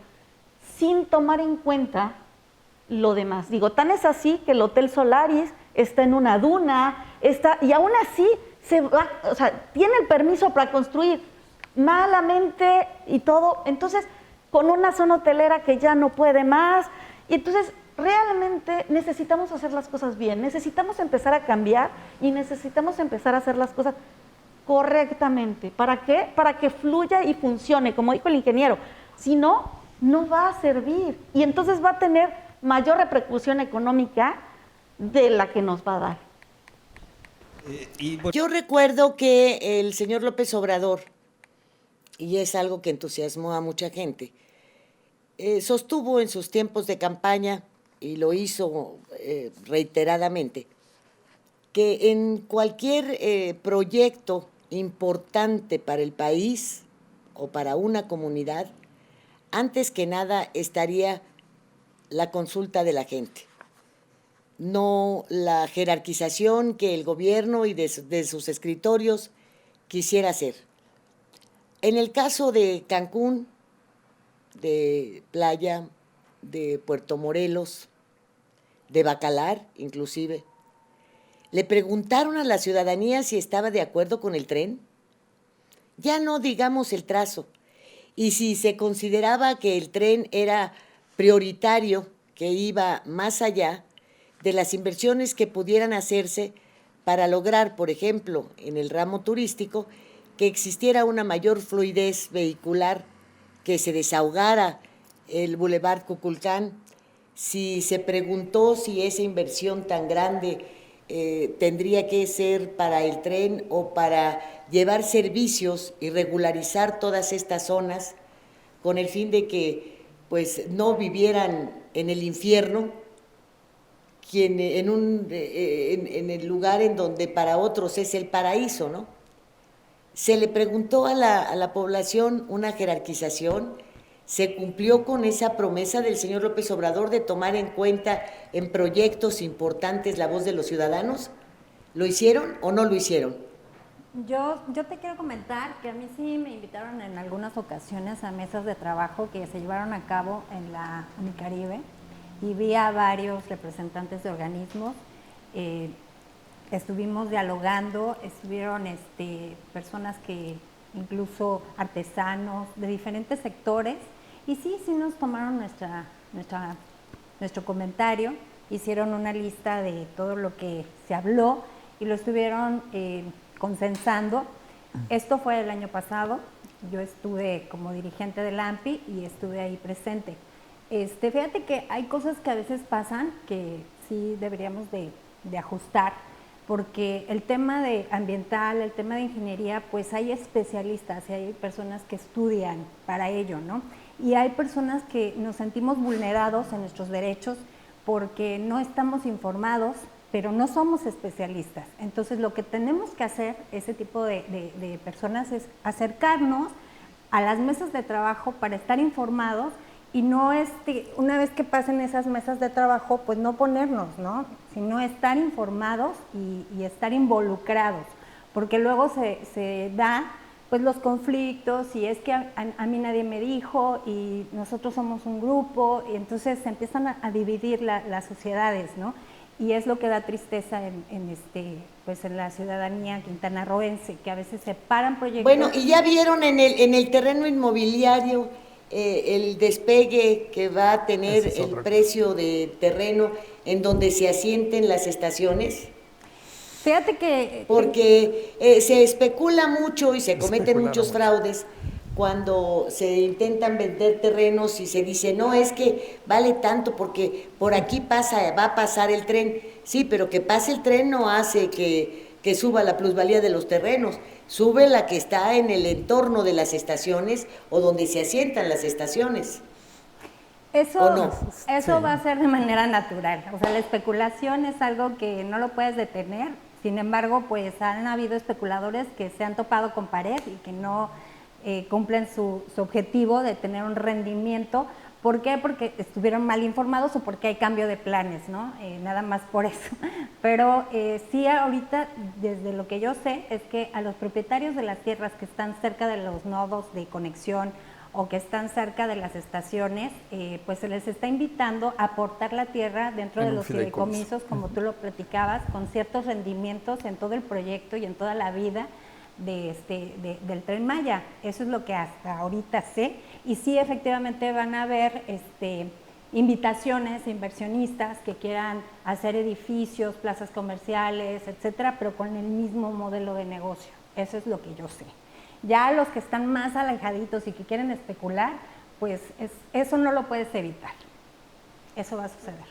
sin tomar en cuenta lo demás. Digo, tan es así que el Hotel Solaris está en una duna, y aún así tiene el permiso para construir malamente y todo. Entonces, con una zona hotelera que ya no puede más, y entonces realmente necesitamos hacer las cosas bien, necesitamos empezar a cambiar y necesitamos empezar a hacer las cosas correctamente. ¿Para qué? Para que fluya y funcione, como dijo el ingeniero. Si no, no va a servir y entonces va a tener mayor repercusión económica de la que nos va a dar. Yo recuerdo que el señor López Obrador, y es algo que entusiasmó a mucha gente, sostuvo en sus tiempos de campaña, y lo hizo reiteradamente, que en cualquier proyecto importante para el país o para una comunidad, antes que nada estaría la consulta de la gente, no la jerarquización que el gobierno y de sus escritorios quisiera hacer. En el caso de Cancún, de Playa, de Puerto Morelos, de Bacalar inclusive, le preguntaron a la ciudadanía si estaba de acuerdo con el tren, ya no digamos el trazo, y si se consideraba que el tren era prioritario, que iba más allá de las inversiones que pudieran hacerse para lograr, por ejemplo, en el ramo turístico, que existiera una mayor fluidez vehicular, que se desahogara el Boulevard Cuculcán. Si se preguntó si esa inversión tan grande tendría que ser para el tren o para llevar servicios y regularizar todas estas zonas con el fin de que pues no vivieran en el infierno, en el lugar en donde para otros es el paraíso, ¿no? Se le preguntó a la población una jerarquización. ¿Se cumplió con esa promesa del señor López Obrador de tomar en cuenta en proyectos importantes la voz de los ciudadanos? ¿Lo hicieron o no lo hicieron? Yo te quiero comentar que a mí sí me invitaron en algunas ocasiones a mesas de trabajo que se llevaron a cabo en la Unicaribe y vi a varios representantes de organismos. Estuvimos dialogando, estuvieron personas que incluso artesanos de diferentes sectores, Y sí nos tomaron nuestro comentario, hicieron una lista de todo lo que se habló y lo estuvieron consensando. Esto fue el año pasado, yo estuve como dirigente del AMPI y estuve ahí presente. Fíjate que hay cosas que a veces pasan que sí deberíamos de ajustar, porque el tema de ambiental, el tema de ingeniería, pues hay especialistas y hay personas que estudian para ello, ¿no? Y hay personas que nos sentimos vulnerados en nuestros derechos porque no estamos informados, pero no somos especialistas. Entonces lo que tenemos que hacer, ese tipo de personas, es acercarnos a las mesas de trabajo para estar informados y no una vez que pasen esas mesas de trabajo, pues no ponernos, ¿no? Sino estar informados y estar involucrados, porque luego se da pues los conflictos y es que a mí nadie me dijo y nosotros somos un grupo y entonces se empiezan a dividir las sociedades, ¿no? Y es lo que da tristeza pues en la ciudadanía quintanarroense, que a veces se paran proyectos. Bueno, y ya vieron en el terreno inmobiliario el despegue que va a tener el precio de terreno en donde se asienten las estaciones. Fíjate que... Porque se especula mucho y se cometen muchos fraudes cuando se intentan vender terrenos y se dice, no, es que vale tanto porque por aquí va a pasar el tren. Sí, pero que pase el tren no hace que suba la plusvalía de los terrenos, sube la que está en el entorno de las estaciones o donde se asientan las estaciones. Eso sí. Va a ser de manera natural, o sea, la especulación es algo que no lo puedes detener, sin embargo, pues han habido especuladores que se han topado con pared y que no cumplen su objetivo de tener un rendimiento. ¿Por qué? Porque estuvieron mal informados o porque hay cambio de planes, ¿no? Nada más por eso. Pero sí, ahorita, desde lo que yo sé, es que a los propietarios de las tierras que están cerca de los nodos de conexión o que están cerca de las estaciones, pues se les está invitando a aportar la tierra dentro de los fideicomisos, como tú lo platicabas, con ciertos rendimientos en todo el proyecto y en toda la vida del Tren Maya. Eso es lo que hasta ahorita sé, y sí, efectivamente van a haber invitaciones a inversionistas que quieran hacer edificios, plazas comerciales, etcétera, pero con el mismo modelo de negocio. Eso es lo que yo sé. Ya los que están más alejaditos y que quieren especular, pues eso no lo puedes evitar. Eso va a suceder.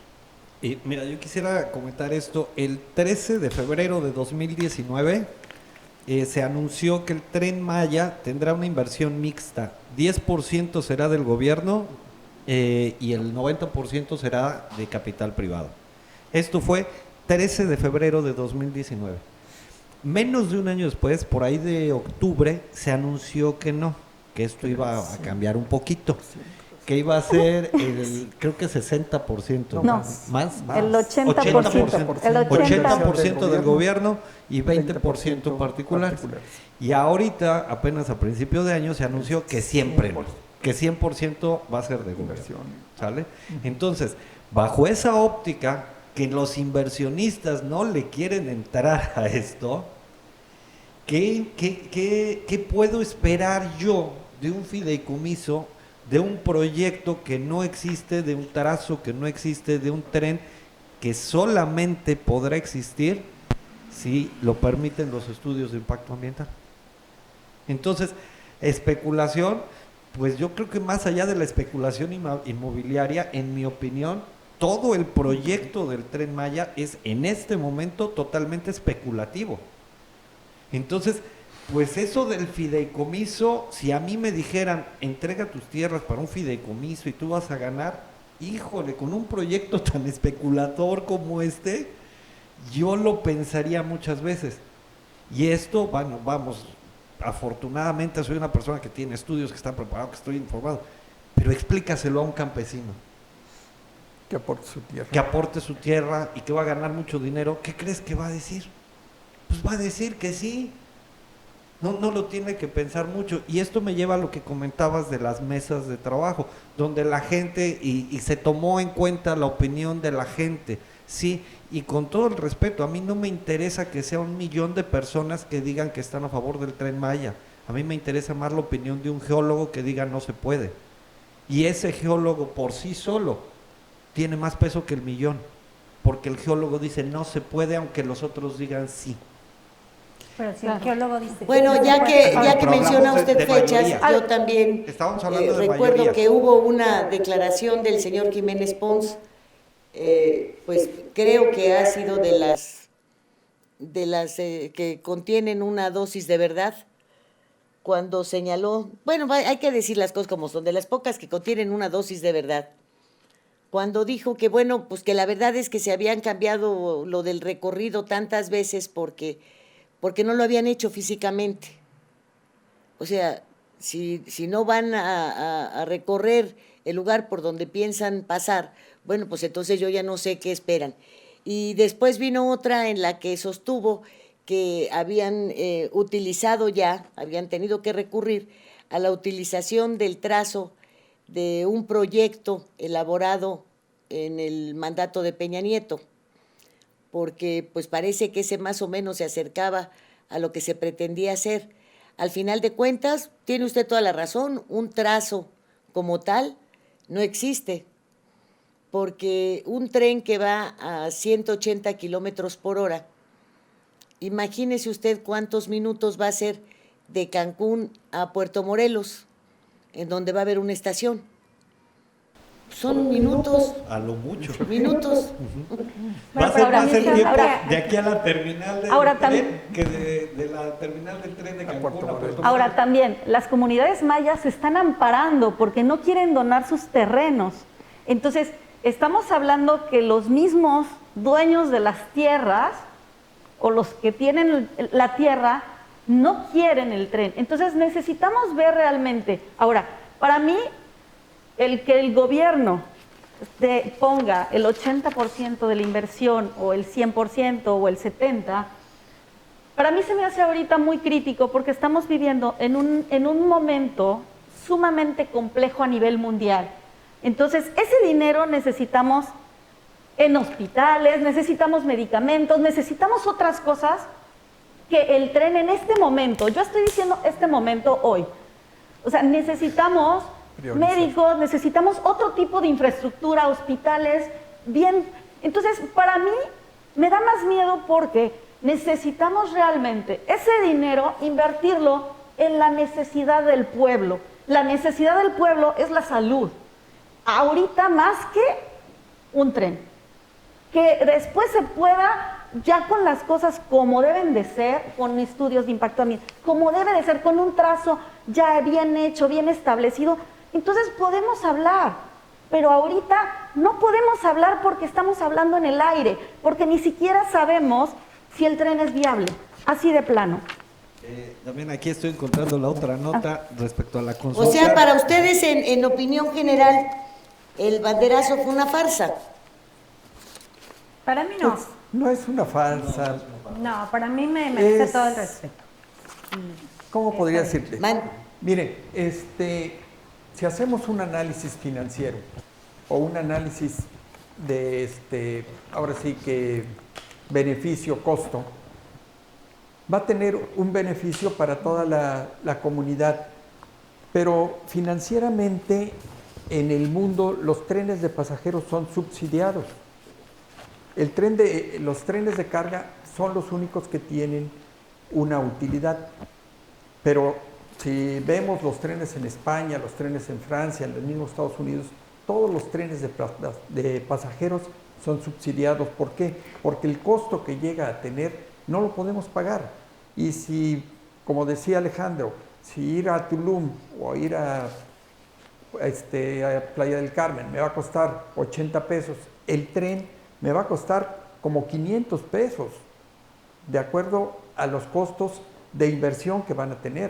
Y mira, yo quisiera comentar esto. El 13 de febrero de 2019 se anunció que el Tren Maya tendrá una inversión mixta. 10% será del gobierno y el 90% será de capital privado. Esto fue 13 de febrero de 2019. Menos de un año después, por ahí de octubre, se anunció que no, que esto iba a cambiar un poquito, que iba a ser creo que 60%. No, más el 80%. 80% del gobierno y 20% particular. Y ahorita, apenas a principio de año, se anunció que siempre no, que 100% va a ser de inversión, ¿sale? Entonces, bajo esa óptica, que los inversionistas no le quieren entrar a esto, ¿qué puedo esperar yo de un fideicomiso, de un proyecto que no existe, de un trazo que no existe, de un tren que solamente podrá existir si lo permiten los estudios de impacto ambiental? Entonces, especulación, pues yo creo que más allá de la especulación inmobiliaria, en mi opinión, todo el proyecto del Tren Maya es en este momento totalmente especulativo. Entonces, pues eso del fideicomiso, si a mí me dijeran, entrega tus tierras para un fideicomiso y tú vas a ganar, híjole, con un proyecto tan especulador como este, yo lo pensaría muchas veces. Y esto, bueno, vamos, afortunadamente soy una persona que tiene estudios, que está preparado, que estoy informado, pero explícaselo a un campesino. Que aporte su tierra. Que aporte su tierra y que va a ganar mucho dinero. ¿Qué crees que va a decir? Pues va a decir que sí. No lo tiene que pensar mucho. Y esto me lleva a lo que comentabas de las mesas de trabajo, donde la gente, y se tomó en cuenta la opinión de la gente. Sí, y con todo el respeto, a mí no me interesa que sea 1 millón de personas que digan que están a favor del Tren Maya. A mí me interesa más la opinión de un geólogo que diga no se puede. Y ese geólogo por sí solo tiene más peso que el millón, porque el geólogo dice no se puede, aunque los otros digan sí. Pero si el geólogo dice... Bueno, ya que menciona usted fechas, yo también recuerdo mayorías. que hubo una declaración del señor Jiménez Pons, pues creo que ha sido de las que contienen una dosis de verdad, cuando señaló, bueno, hay que decir las cosas como son, de las pocas que contienen una dosis de verdad, cuando dijo que, bueno, pues que la verdad es que se habían cambiado lo del recorrido tantas veces porque no lo habían hecho físicamente. O sea, si no van a recorrer el lugar por donde piensan pasar, bueno, pues entonces yo ya no sé qué esperan. Y después vino otra en la que sostuvo que habían utilizado ya, habían tenido que recurrir a la utilización del trazo de un proyecto elaborado en el mandato de Peña Nieto, porque pues parece que ese más o menos se acercaba a lo que se pretendía hacer. Al final de cuentas, tiene usted toda la razón, un trazo como tal no existe, porque un tren que va a 180 kilómetros por hora, imagínese usted cuántos minutos va a ser de Cancún a Puerto Morelos, en donde va a haber una estación. Son minutos. A lo mucho. Minutos. Va a ser ahora más el mismo, tiempo ahora- de aquí a la terminal del ahora tren que de la terminal del tren de Cancún Puerto a Puerto Ahora Morelos. también, las comunidades mayas se están amparando porque no quieren donar sus terrenos. Entonces, estamos hablando que los mismos dueños de las tierras o los que tienen la tierra no quieren el tren. Entonces, necesitamos ver realmente. Ahora, para mí, el que el gobierno ponga el 80% de la inversión o el 100% o el 70%, para mí se me hace ahorita muy crítico porque estamos viviendo en un momento sumamente complejo a nivel mundial. Entonces, ese dinero necesitamos en hospitales, necesitamos medicamentos, necesitamos otras cosas que el tren en este momento, yo estoy diciendo este momento hoy, o sea, necesitamos Priorizar. médicos, necesitamos otro tipo de infraestructura, hospitales, bien. Entonces, para mí me da más miedo porque necesitamos realmente ese dinero invertirlo en la necesidad del pueblo. La necesidad del pueblo es la salud, ahorita más que un tren. Que después se pueda, ya con las cosas como deben de ser, con estudios de impacto ambiental, como debe de ser, con un trazo ya bien hecho, bien establecido, entonces podemos hablar. Pero ahorita no podemos hablar porque estamos hablando en el aire, porque ni siquiera sabemos si el tren es viable, así de plano. También aquí estoy encontrando la otra nota respecto a la consulta. O sea, para ustedes, en opinión general, el banderazo fue una farsa. Para mí no. No es una farsa. No, para mí me merece Es- todo el respeto. ¿Cómo podría decirte? Man- Mire, si hacemos un análisis financiero o un análisis de, ahora sí que beneficio-costo, va a tener un beneficio para toda la comunidad, pero financieramente en el mundo los trenes de pasajeros son subsidiados. Los trenes de carga son los únicos que tienen una utilidad, pero si vemos los trenes en España, los trenes en Francia, en los mismos Estados Unidos, todos los trenes de pasajeros son subsidiados. ¿Por qué? Porque el costo que llega a tener no lo podemos pagar. Y si, como decía Alejandro, si ir a Tulum o ir a Playa del Carmen me va a costar 80 pesos, el tren me va a costar como 500 pesos, de acuerdo a los costos de inversión que van a tener.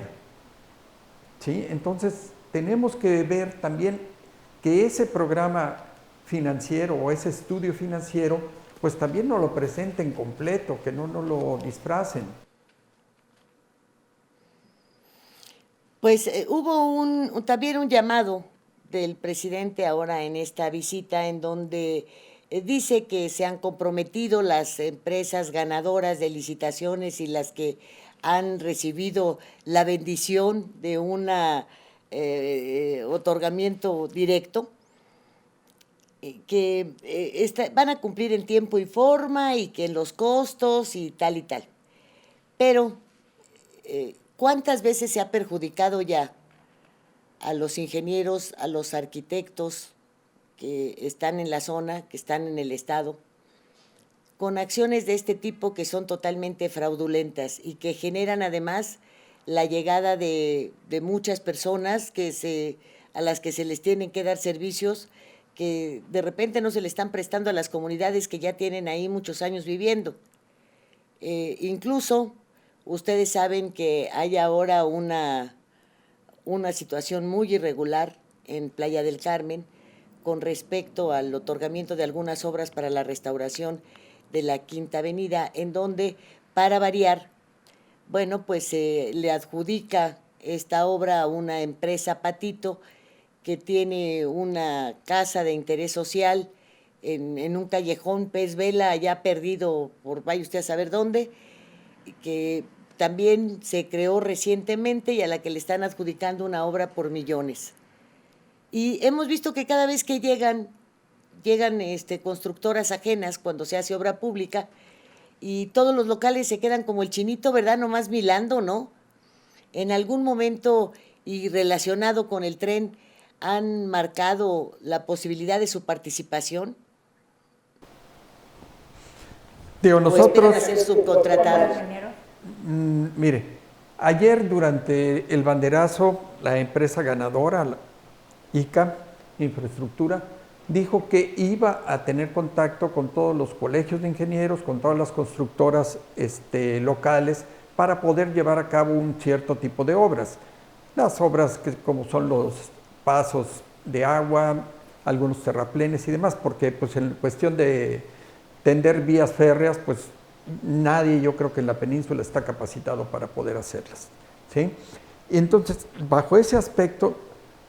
¿Sí? Entonces, tenemos que ver también que ese programa financiero o ese estudio financiero, pues también nos lo presenten completo, que no nos lo disfracen. Pues hubo también un llamado del presidente ahora en esta visita en donde dice que se han comprometido las empresas ganadoras de licitaciones y las que han recibido la bendición de una otorgamiento directo, que van a cumplir en tiempo y forma y que en los costos y tal. Pero, ¿cuántas veces se ha perjudicado ya a los ingenieros, a los arquitectos que están en la zona, que están en el estado, con acciones de este tipo que son totalmente fraudulentas y que generan además la llegada de muchas personas a las que se les tienen que dar servicios que de repente no se le están prestando a las comunidades que ya tienen ahí muchos años viviendo? Incluso ustedes saben que hay ahora una situación muy irregular en Playa del Carmen con respecto al otorgamiento de algunas obras para la restauración de la Quinta Avenida, en donde, para variar, bueno, pues le adjudica esta obra a una empresa Patito que tiene una casa de interés social en un callejón Pez Vela, allá perdido por vaya usted a saber dónde, que también se creó recientemente y a la que le están adjudicando una obra por millones. Y hemos visto que cada vez que llegan constructoras ajenas cuando se hace obra pública, y todos los locales se quedan como el chinito, ¿verdad? Nomás milando, ¿no? En algún momento, y relacionado con el tren, ¿han marcado la posibilidad de su participación? Digo, nosotros... ¿O esperan a ser subcontratados? Mire, ayer durante el banderazo, la empresa ganadora, la ICA, Infraestructura, dijo que iba a tener contacto con todos los colegios de ingenieros, con todas las constructoras locales, para poder llevar a cabo un cierto tipo de obras. Las obras que como son los pasos de agua, algunos terraplenes y demás, porque pues en cuestión de tender vías férreas, pues nadie, yo creo que en la península está capacitado para poder hacerlas, ¿sí? Y entonces, bajo ese aspecto,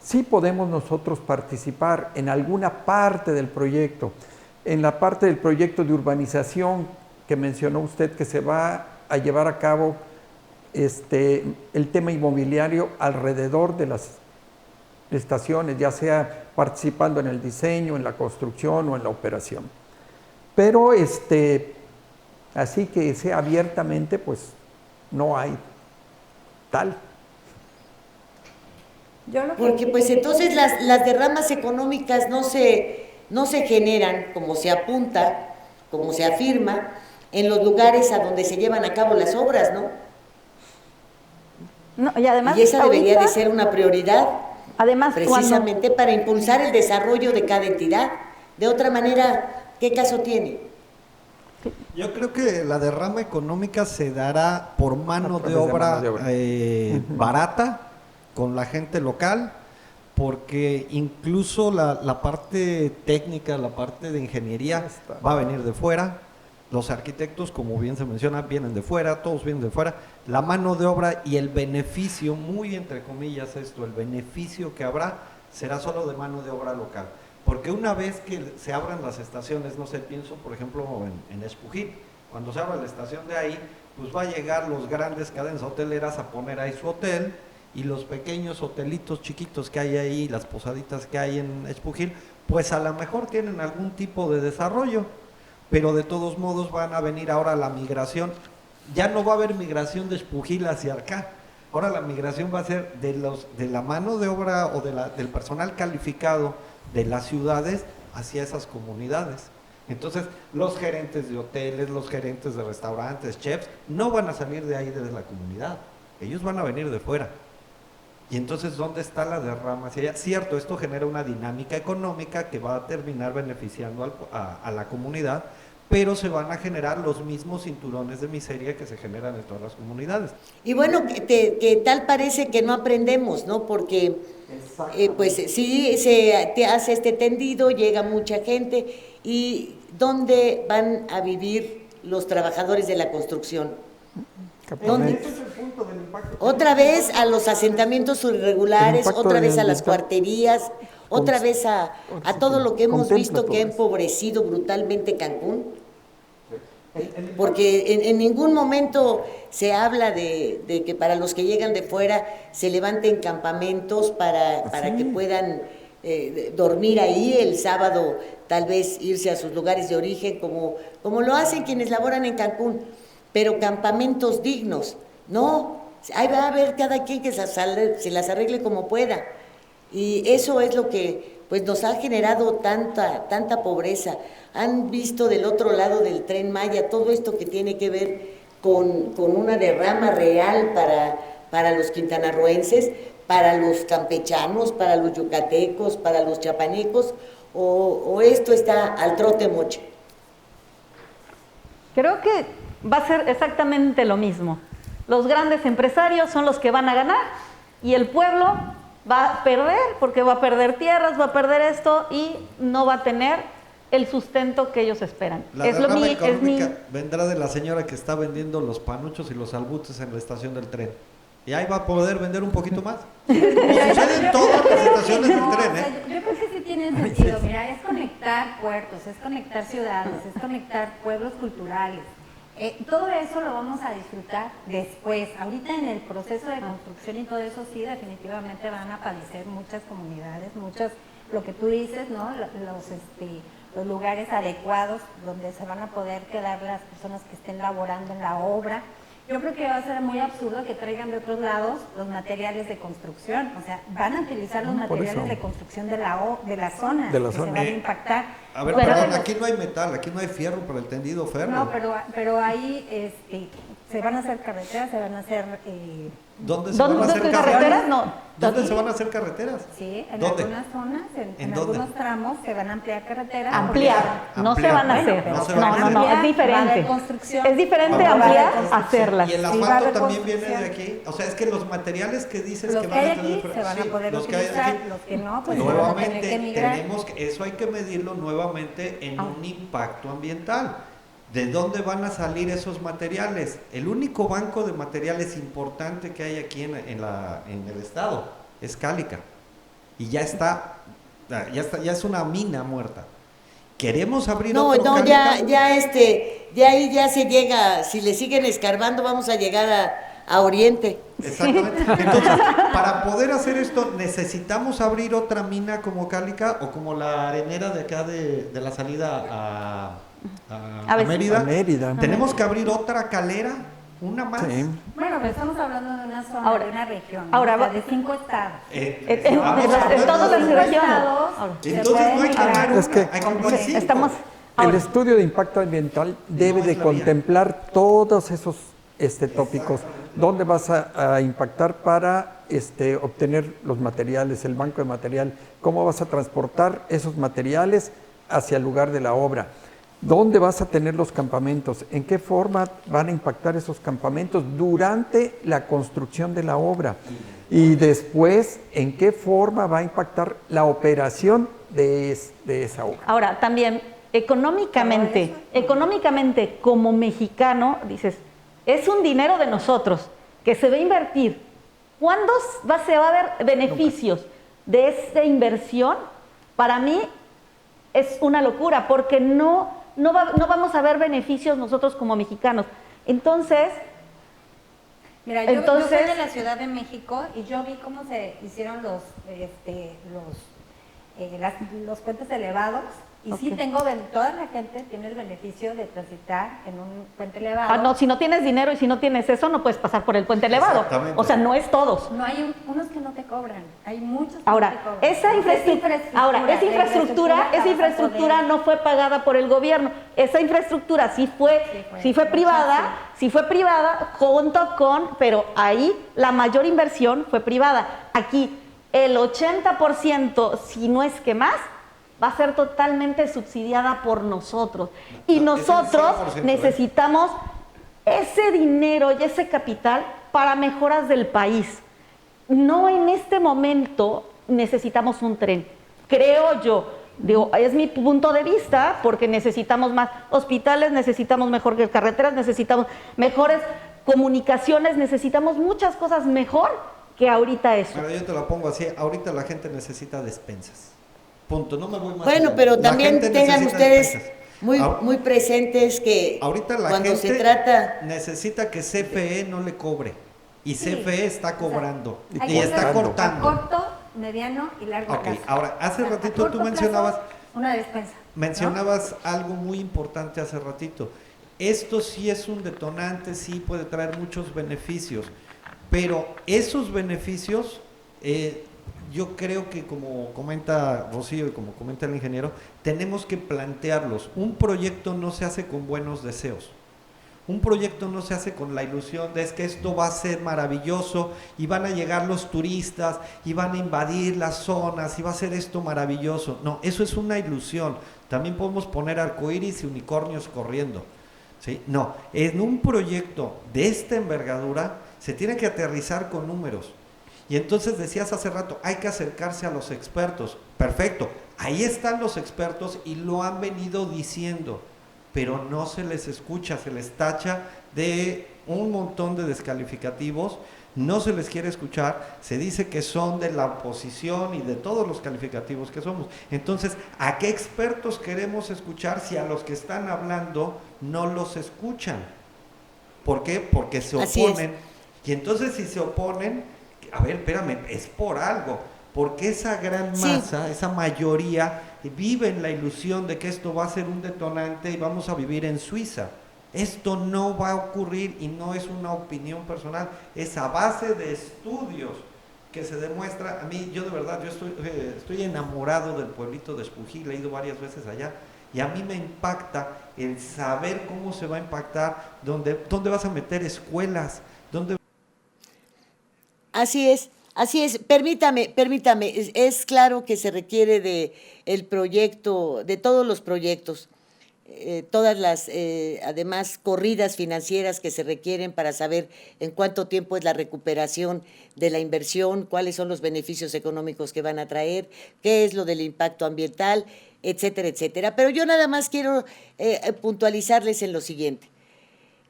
sí podemos nosotros participar en alguna parte del proyecto, en la parte del proyecto de urbanización que mencionó usted, que se va a llevar a cabo el tema inmobiliario alrededor de las estaciones, ya sea participando en el diseño, en la construcción o en la operación. Pero así que sea abiertamente, pues no hay tal. Porque pues entonces las derramas económicas no se generan como se apunta, como se afirma, en los lugares a donde se llevan a cabo las obras, ¿no? No, y además, y esa debería de ser una prioridad, además, precisamente para impulsar el desarrollo de cada entidad. De otra manera, ¿qué caso tiene? Yo creo que la derrama económica se dará por mano de obra barata, con la gente local, porque incluso la parte técnica, la parte de ingeniería va a venir de fuera. Los arquitectos, como bien se menciona, vienen de fuera, todos vienen de fuera. La mano de obra y el beneficio, muy entre comillas esto, el beneficio que habrá será solo de mano de obra local. Porque una vez que se abran las estaciones, no sé, pienso por ejemplo en Espujil, cuando se abra la estación de ahí, pues va a llegar los grandes cadenas hoteleras a poner ahí su hotel, y los pequeños hotelitos chiquitos que hay ahí, las posaditas que hay en Espujil, pues a lo mejor tienen algún tipo de desarrollo, pero de todos modos van a venir ahora la migración. Ya no va a haber migración de Espujil hacia acá, ahora la migración va a ser de la mano de obra o del personal calificado de las ciudades hacia esas comunidades. Entonces, los gerentes de hoteles, los gerentes de restaurantes, chefs, no van a salir de ahí desde la comunidad, ellos van a venir de fuera. Y entonces, ¿dónde está la derrama hacia allá? Cierto, esto genera una dinámica económica que va a terminar beneficiando a la comunidad, pero se van a generar los mismos cinturones de miseria que se generan en todas las comunidades. Y bueno, que tal parece que no aprendemos, ¿no? Porque pues sí, te hace este tendido, llega mucha gente, y ¿dónde van a vivir los trabajadores de la construcción? ¿Dónde? Otra vez a los asentamientos irregulares, otra vez a las cuarterías, otra vez a todo lo que hemos visto que ha empobrecido brutalmente Cancún. Porque en ningún momento se habla de que para los que llegan de fuera se levanten campamentos para que puedan dormir ahí el sábado, tal vez irse a sus lugares de origen, como lo hacen quienes laboran en Cancún, pero campamentos dignos, no, ahí va a haber cada quien que se las arregle como pueda, y eso es lo que pues nos ha generado tanta pobreza. Han visto del otro lado del Tren Maya todo esto que tiene que ver con una derrama real para los quintanarroenses, para los campechanos, para los yucatecos, para los chapanecos, o esto está al trote moche. Creo que va a ser exactamente lo mismo. Los grandes empresarios son los que van a ganar y el pueblo va a perder, porque va a perder tierras, va a perder esto y no va a tener el sustento que ellos esperan. La derrama económica vendrá de la señora que está vendiendo los panuchos y los albutes en la estación del tren. Y ahí va a poder vender un poquito más. Como sucede en todas las estaciones del tren, ¿eh? Yo creo que sí tiene sentido. Mira, es conectar puertos, es conectar ciudades, es conectar pueblos culturales. Todo eso lo vamos a disfrutar después. Ahorita en el proceso de construcción y todo eso sí, definitivamente van a padecer muchas comunidades, muchas, lo que tú dices, ¿no? Los lugares adecuados donde se van a poder quedar las personas que estén laborando en la obra. Yo creo que va a ser muy absurdo que traigan de otros lados los materiales de construcción. O sea, van a utilizar los materiales de construcción de la zona. De la zona. Se van a impactar. A ver, perdón, aquí no hay metal, aquí no hay fierro para el tendido férreo. No, pero ahí se van a hacer carreteras, se van a hacer... ¿Dónde se van a hacer carreteras? No. ¿Dónde se van a hacer carreteras? Sí, en algunas zonas, en algunos tramos se van a ampliar carreteras. Ampliar, no se van a hacer. No, es diferente. Es diferente ampliar a hacerlas. Y el asfalto también viene de aquí. O sea, es que los materiales que dices que van a tener... se van a poder utilizar, los que no, pues nuevamente van a tener que migrar. Eso hay que medirlo nuevamente en un impacto ambiental. ¿De dónde van a salir esos materiales? El único banco de materiales importante que hay aquí en el estado es Cálica. Y ya es una mina muerta. Queremos abrir otro Cálica. Ya ahí ya se llega, si le siguen escarbando vamos a llegar a Oriente. Exactamente. Entonces, para poder hacer esto, ¿necesitamos abrir otra mina como Cálica o como la arenera de acá de la salida a Mérida? Tenemos que abrir otra calera, una más. Sí. Bueno, pero estamos hablando de una zona, de una región, de 5 estados. En todas las regiones. Entonces no hay que hablar el estudio de impacto ambiental debe de contemplar todos esos tópicos. ¿Dónde vas a impactar para obtener los materiales, el banco de material? ¿Cómo vas a transportar esos materiales hacia el lugar de la obra? ¿Dónde vas a tener los campamentos? ¿En qué forma van a impactar esos campamentos durante la construcción de la obra? Y después, ¿en qué forma va a impactar la operación de esa obra? Ahora, también, económicamente, como mexicano, dices, es un dinero de nosotros que se va a invertir. ¿Cuándo se va a ver beneficios de esa inversión? Para mí es una locura, porque no vamos a ver beneficios nosotros como mexicanos. Entonces, mira, yo soy de la Ciudad de México y yo vi cómo se hicieron los puentes elevados. Y sí toda la gente tiene el beneficio de transitar en un puente elevado. No, si no tienes dinero y si no tienes eso, no puedes pasar por el puente elevado. O sea, no es todos. No, hay unos que no te cobran, hay muchos que ahora, no te cobran. Esa infraestructura no fue pagada por el gobierno. Esa infraestructura sí fue privada, pero ahí la mayor inversión fue privada. Aquí el 80%, si no es que más, va a ser totalmente subsidiada por nosotros. Y nosotros necesitamos ese dinero y ese capital para mejoras del país. No en este momento necesitamos un tren, creo yo. Es mi punto de vista, porque necesitamos más hospitales, necesitamos mejores carreteras, necesitamos mejores comunicaciones, necesitamos muchas cosas mejor que ahorita eso. Pero yo te lo pongo así, ahorita la gente necesita despensas. Punto, no me voy más. Bueno, pero también tengan ustedes muy presentes que ahorita la cuando gente se trata... necesita que CFE no le cobre. Y CFE está cobrando. O sea, y está cortando. A corto, mediano y largo plazo. Ahora, hace ratito tú corto mencionabas... plazo, una despensa. Mencionabas algo muy importante hace ratito. Esto sí es un detonante, sí puede traer muchos beneficios, pero esos beneficios, yo creo que como comenta Rocío y como comenta el ingeniero, tenemos que plantearlos. Un proyecto no se hace con buenos deseos. Un proyecto no se hace con la ilusión de es que esto va a ser maravilloso y van a llegar los turistas y van a invadir las zonas y va a ser esto maravilloso. No, eso es una ilusión. También podemos poner arcoíris y unicornios corriendo, ¿sí? No, en un proyecto de esta envergadura se tiene que aterrizar con números. Y entonces decías hace rato, hay que acercarse a los expertos. Perfecto, ahí están los expertos y lo han venido diciendo, pero no se les escucha, se les tacha de un montón de descalificativos, no se les quiere escuchar, se dice que son de la oposición y de todos los calificativos que somos. Entonces, ¿a qué expertos queremos escuchar si a los que están hablando no los escuchan? ¿Por qué? Porque se oponen. Y entonces si se oponen, a ver, espérame, es por algo, porque esa gran masa, esa mayoría vive en la ilusión de que esto va a ser un detonante y vamos a vivir en Suiza. Esto no va a ocurrir y no es una opinión personal, es a base de estudios que se demuestra. A mí, yo de verdad, yo estoy enamorado del pueblito de Espujil, he ido varias veces allá y a mí me impacta el saber cómo se va a impactar, dónde vas a meter escuelas, dónde... Así es. Permítame, es claro que se requiere de el proyecto, de todos los proyectos, todas las, además, corridas financieras que se requieren para saber en cuánto tiempo es la recuperación de la inversión, cuáles son los beneficios económicos que van a traer, qué es lo del impacto ambiental, etcétera, etcétera. Pero yo nada más quiero puntualizarles en lo siguiente.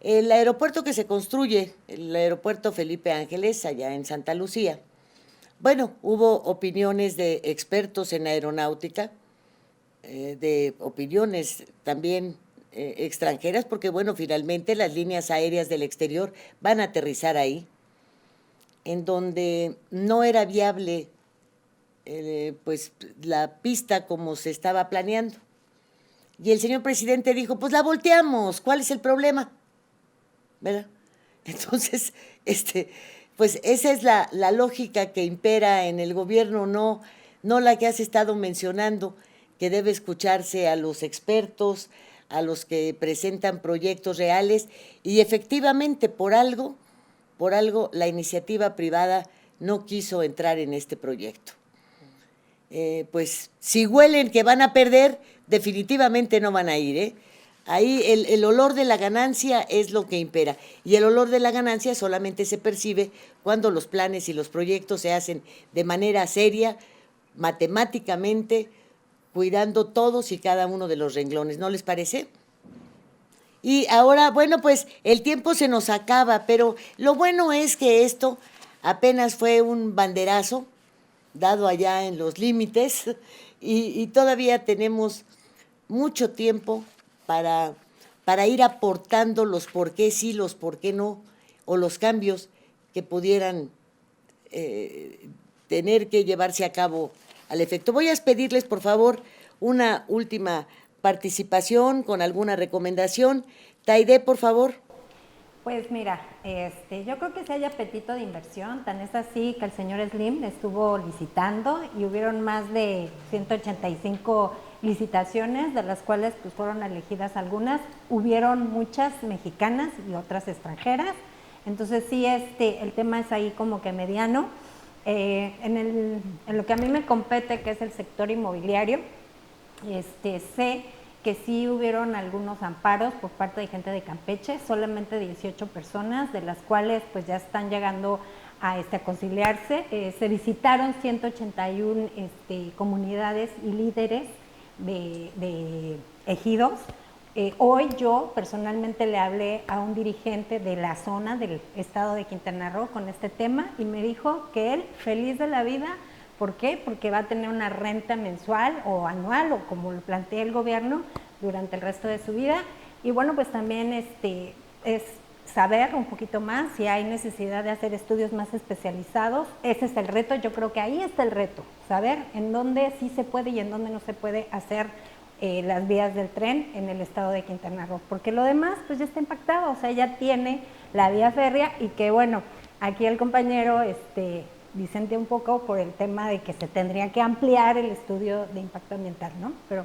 El aeropuerto que se construye, el aeropuerto Felipe Ángeles, allá en Santa Lucía, bueno, hubo opiniones de expertos en aeronáutica, de opiniones también extranjeras, porque bueno, finalmente las líneas aéreas del exterior van a aterrizar ahí, en donde no era viable pues la pista como se estaba planeando. Y el señor presidente dijo, pues la volteamos, ¿cuál es el problema? ¿Verdad? Entonces, pues esa es la lógica que impera en el gobierno, no la que has estado mencionando, que debe escucharse a los expertos, a los que presentan proyectos reales, y efectivamente por algo la iniciativa privada no quiso entrar en este proyecto. Pues si huelen que van a perder, definitivamente no van a ir, Ahí el olor de la ganancia es lo que impera, y el olor de la ganancia solamente se percibe cuando los planes y los proyectos se hacen de manera seria, matemáticamente, cuidando todos y cada uno de los renglones, ¿no les parece? Y ahora, bueno, pues el tiempo se nos acaba, pero lo bueno es que esto apenas fue un banderazo dado allá en los límites y todavía tenemos mucho tiempo para ir aportando los por qué sí, los por qué no, o los cambios que pudieran tener que llevarse a cabo al efecto. Voy a pedirles, por favor, una última participación con alguna recomendación. Taide, por favor. Pues mira, yo creo que sí hay apetito de inversión, tan es así que el señor Slim estuvo licitando y hubieron más de 185 licitaciones, de las cuales pues fueron elegidas algunas, hubieron muchas mexicanas y otras extranjeras, entonces sí, el tema es ahí como que mediano. En lo que a mí me compete, que es el sector inmobiliario, sé que sí hubieron algunos amparos por parte de gente de Campeche, solamente 18 personas, de las cuales pues ya están llegando a conciliarse. Se visitaron 181 comunidades y líderes de ejidos. Hoy yo personalmente le hablé a un dirigente de la zona del estado de Quintana Roo con este tema y me dijo que él feliz de la vida. ¿Por qué? Porque va a tener una renta mensual o anual o como lo plantea el gobierno durante el resto de su vida. Y bueno, pues también es saber un poquito más si hay necesidad de hacer estudios más especializados. Ese es el reto, yo creo que ahí está el reto, saber en dónde sí se puede y en dónde no se puede hacer las vías del tren en el estado de Quintana Roo, porque lo demás pues ya está impactado, o sea, ya tiene la vía férrea y que bueno, aquí el compañero disente un poco por el tema de que se tendría que ampliar el estudio de impacto ambiental, ¿no? Pero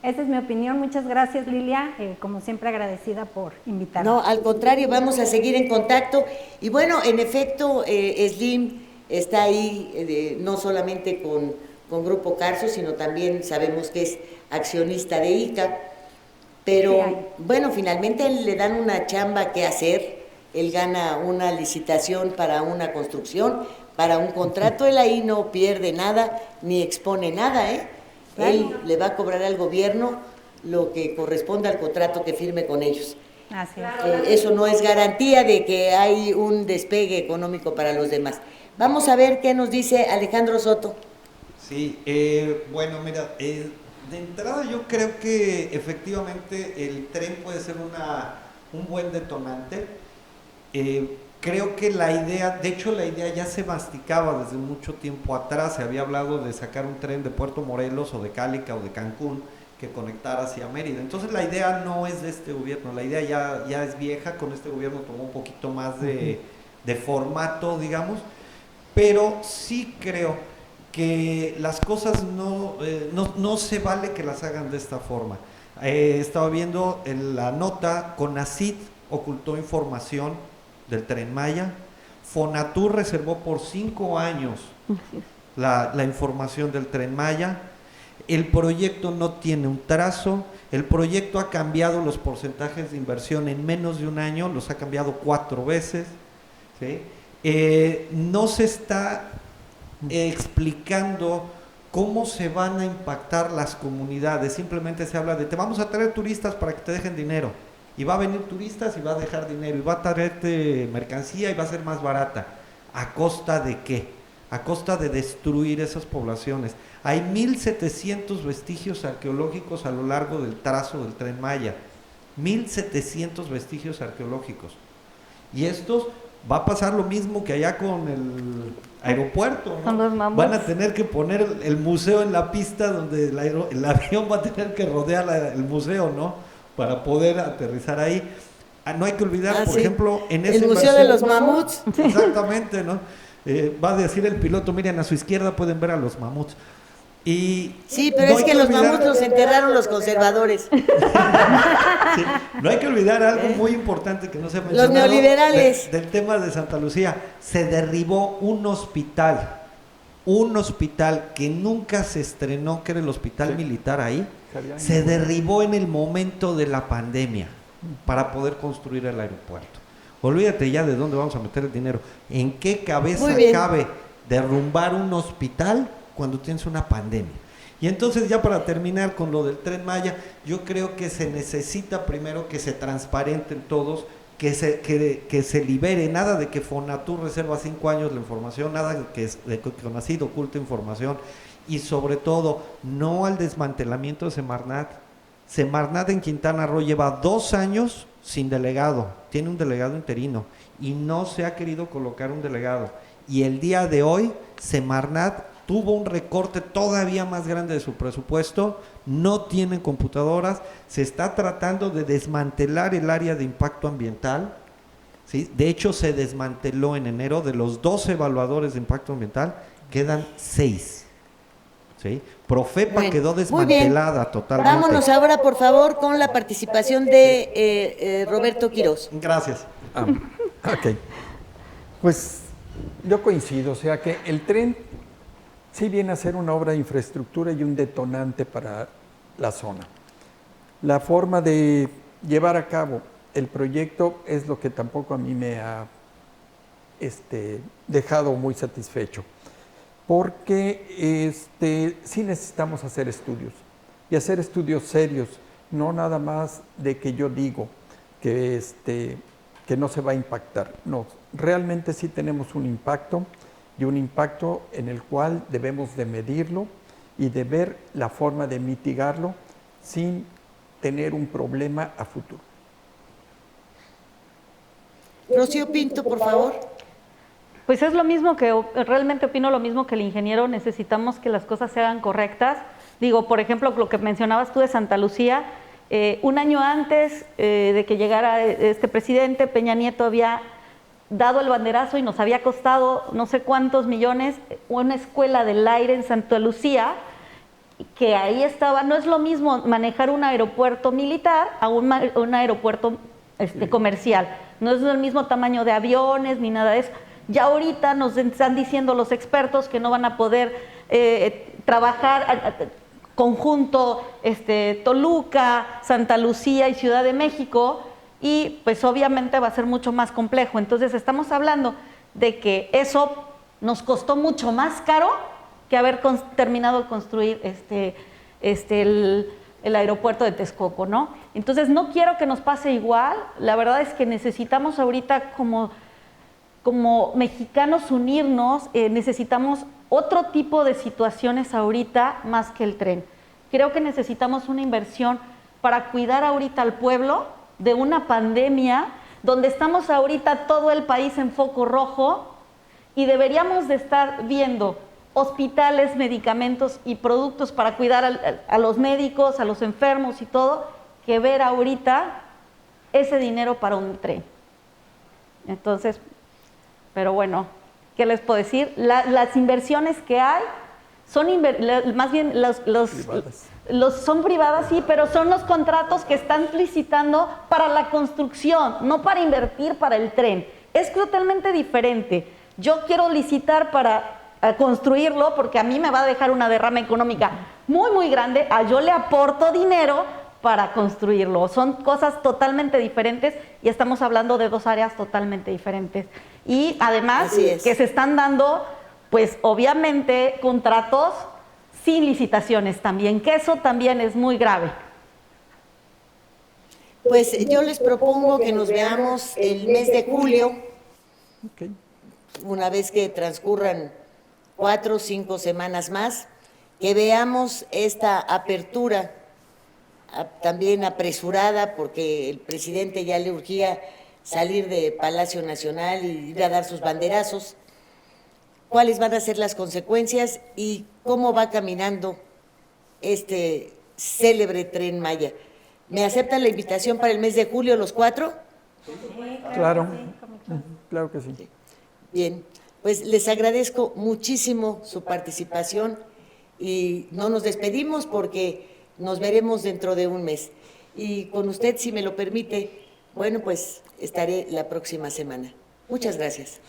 esa es mi opinión. Muchas gracias, Lilia, como siempre agradecida por invitarme. No, al contrario, vamos a seguir en contacto. Y bueno, en efecto, Slim está ahí no solamente con Grupo Carso, sino también sabemos que es accionista de ICA, pero bueno, finalmente le dan una chamba que hacer, él gana una licitación para una construcción, para un contrato, él ahí no pierde nada, ni expone nada, Él le va a cobrar al gobierno lo que corresponde al contrato que firme con ellos. Así es. Eso no es garantía de que hay un despegue económico para los demás. Vamos a ver qué nos dice Alejandro Soto. Sí, bueno, mira, de entrada yo creo que efectivamente el tren puede ser un buen detonante. Creo que la idea, de hecho la idea ya se masticaba desde mucho tiempo atrás, se había hablado de sacar un tren de Puerto Morelos o de Cálica o de Cancún que conectara hacia Mérida. Entonces la idea no es de este gobierno, la idea ya es vieja, con este gobierno tomó un poquito más de formato, digamos, pero sí creo que las cosas no se vale que las hagan de esta forma. Estaba viendo en la nota, CONACYT ocultó información del Tren Maya, Fonatur reservó por 5 años la información del Tren Maya, el proyecto no tiene un trazo, el proyecto ha cambiado los porcentajes de inversión en menos de un año, los ha cambiado 4 veces, ¿sí? No se está explicando cómo se van a impactar las comunidades, simplemente se habla de te vamos a traer turistas para que te dejen dinero, y va a venir turistas y va a dejar dinero, y va a traerte mercancía y va a ser más barata. ¿A costa de qué? A costa de destruir esas poblaciones. Hay 1.700 vestigios arqueológicos a lo largo del trazo del Tren Maya, 1.700 vestigios arqueológicos, y estos va a pasar lo mismo que allá con el aeropuerto, ¿no? Van a tener que poner el museo en la pista donde el avión va a tener que rodear el museo, ¿no? Para poder aterrizar ahí. No hay que olvidar, por ejemplo, en ese el Museo de los Mamuts. Exactamente, ¿no? Va a decir el piloto, miren, a su izquierda pueden ver a los mamuts. Sí, pero no es que los mamuts los enterraron los conservadores. Sí, no hay que olvidar algo muy importante que no se ha mencionado. Los neoliberales. Del tema de Santa Lucía. Se derribó un hospital que nunca se estrenó, que era el hospital militar ahí. Se derribó en el momento de la pandemia para poder construir el aeropuerto. Olvídate ya de dónde vamos a meter el dinero. ¿En qué cabeza cabe derrumbar un hospital cuando tienes una pandemia? Y entonces, ya para terminar con lo del Tren Maya, yo creo que se necesita primero que se transparenten todos, que se libere, nada de que Fonatur reserva 5 años la información, nada de que CONACYT oculta información, y sobre todo, no al desmantelamiento de Semarnat. Semarnat en Quintana Roo lleva 2 años sin delegado, tiene un delegado interino, y no se ha querido colocar un delegado. Y el día de hoy, Semarnat tuvo un recorte todavía más grande de su presupuesto, no tienen computadoras, se está tratando de desmantelar el área de impacto ambiental, ¿sí? De hecho se desmanteló en enero, de los 12 evaluadores de impacto ambiental, quedan 6. ¿Sí? Profepa quedó desmantelada totalmente. Vámonos ahora, por favor, con la participación de Roberto Quirós. Gracias. Ok, pues yo coincido, o sea que el tren sí viene a ser una obra de infraestructura y un detonante para la zona. La forma de llevar a cabo el proyecto es lo que tampoco a mí me ha dejado muy satisfecho, porque sí necesitamos hacer estudios, y hacer estudios serios, no nada más de que yo digo que no se va a impactar. No, realmente sí tenemos un impacto, y un impacto en el cual debemos de medirlo y de ver la forma de mitigarlo sin tener un problema a futuro. Rocío Pinto, por favor. Pues es lo mismo que, realmente opino lo mismo que el ingeniero, necesitamos que las cosas se hagan correctas. Digo, por ejemplo, lo que mencionabas tú de Santa Lucía, un año antes de que llegara este presidente, Peña Nieto había dado el banderazo y nos había costado no sé cuántos millones una escuela del aire en Santa Lucía, que ahí estaba. No es lo mismo manejar un aeropuerto militar a un aeropuerto comercial, no es el mismo tamaño de aviones ni nada de eso. Ya ahorita nos están diciendo los expertos que no van a poder trabajar conjunto Toluca, Santa Lucía y Ciudad de México, y pues obviamente va a ser mucho más complejo. Entonces estamos hablando de que eso nos costó mucho más caro que haber terminado de construir el aeropuerto de Texcoco, ¿no? Entonces no quiero que nos pase igual. La verdad es que necesitamos ahorita como mexicanos unirnos, necesitamos otro tipo de situaciones ahorita más que el tren. Creo que necesitamos una inversión para cuidar ahorita al pueblo de una pandemia donde estamos ahorita todo el país en foco rojo, y deberíamos de estar viendo hospitales, medicamentos y productos para cuidar a los médicos, a los enfermos y todo, que ver ahorita ese dinero para un tren. Entonces, pero bueno, ¿qué les puedo decir? Las inversiones que hay son más bien son privadas, sí, pero son los contratos que están licitando para la construcción, no para invertir para el tren. Es totalmente diferente. Yo quiero licitar para construirlo porque a mí me va a dejar una derrama económica muy, muy grande. Yo le aporto dinero para construirlo. Son cosas totalmente diferentes y estamos hablando de dos áreas totalmente diferentes. Y además que se están dando, pues obviamente, contratos sin licitaciones también, que eso también es muy grave. Pues yo les propongo que nos veamos el mes de julio, una vez que transcurran 4 o 5 semanas más, que veamos esta apertura también apresurada, porque el presidente ya le urgía salir de Palacio Nacional y ir a dar sus banderazos. ¿Cuáles van a ser las consecuencias y cómo va caminando este célebre Tren Maya? ¿Me aceptan la invitación para el mes de julio los 4? Claro, claro que sí. Bien, pues les agradezco muchísimo su participación y no nos despedimos porque nos veremos dentro de un mes. Y con usted, si me lo permite, bueno, pues estaré la próxima semana. Muchas gracias.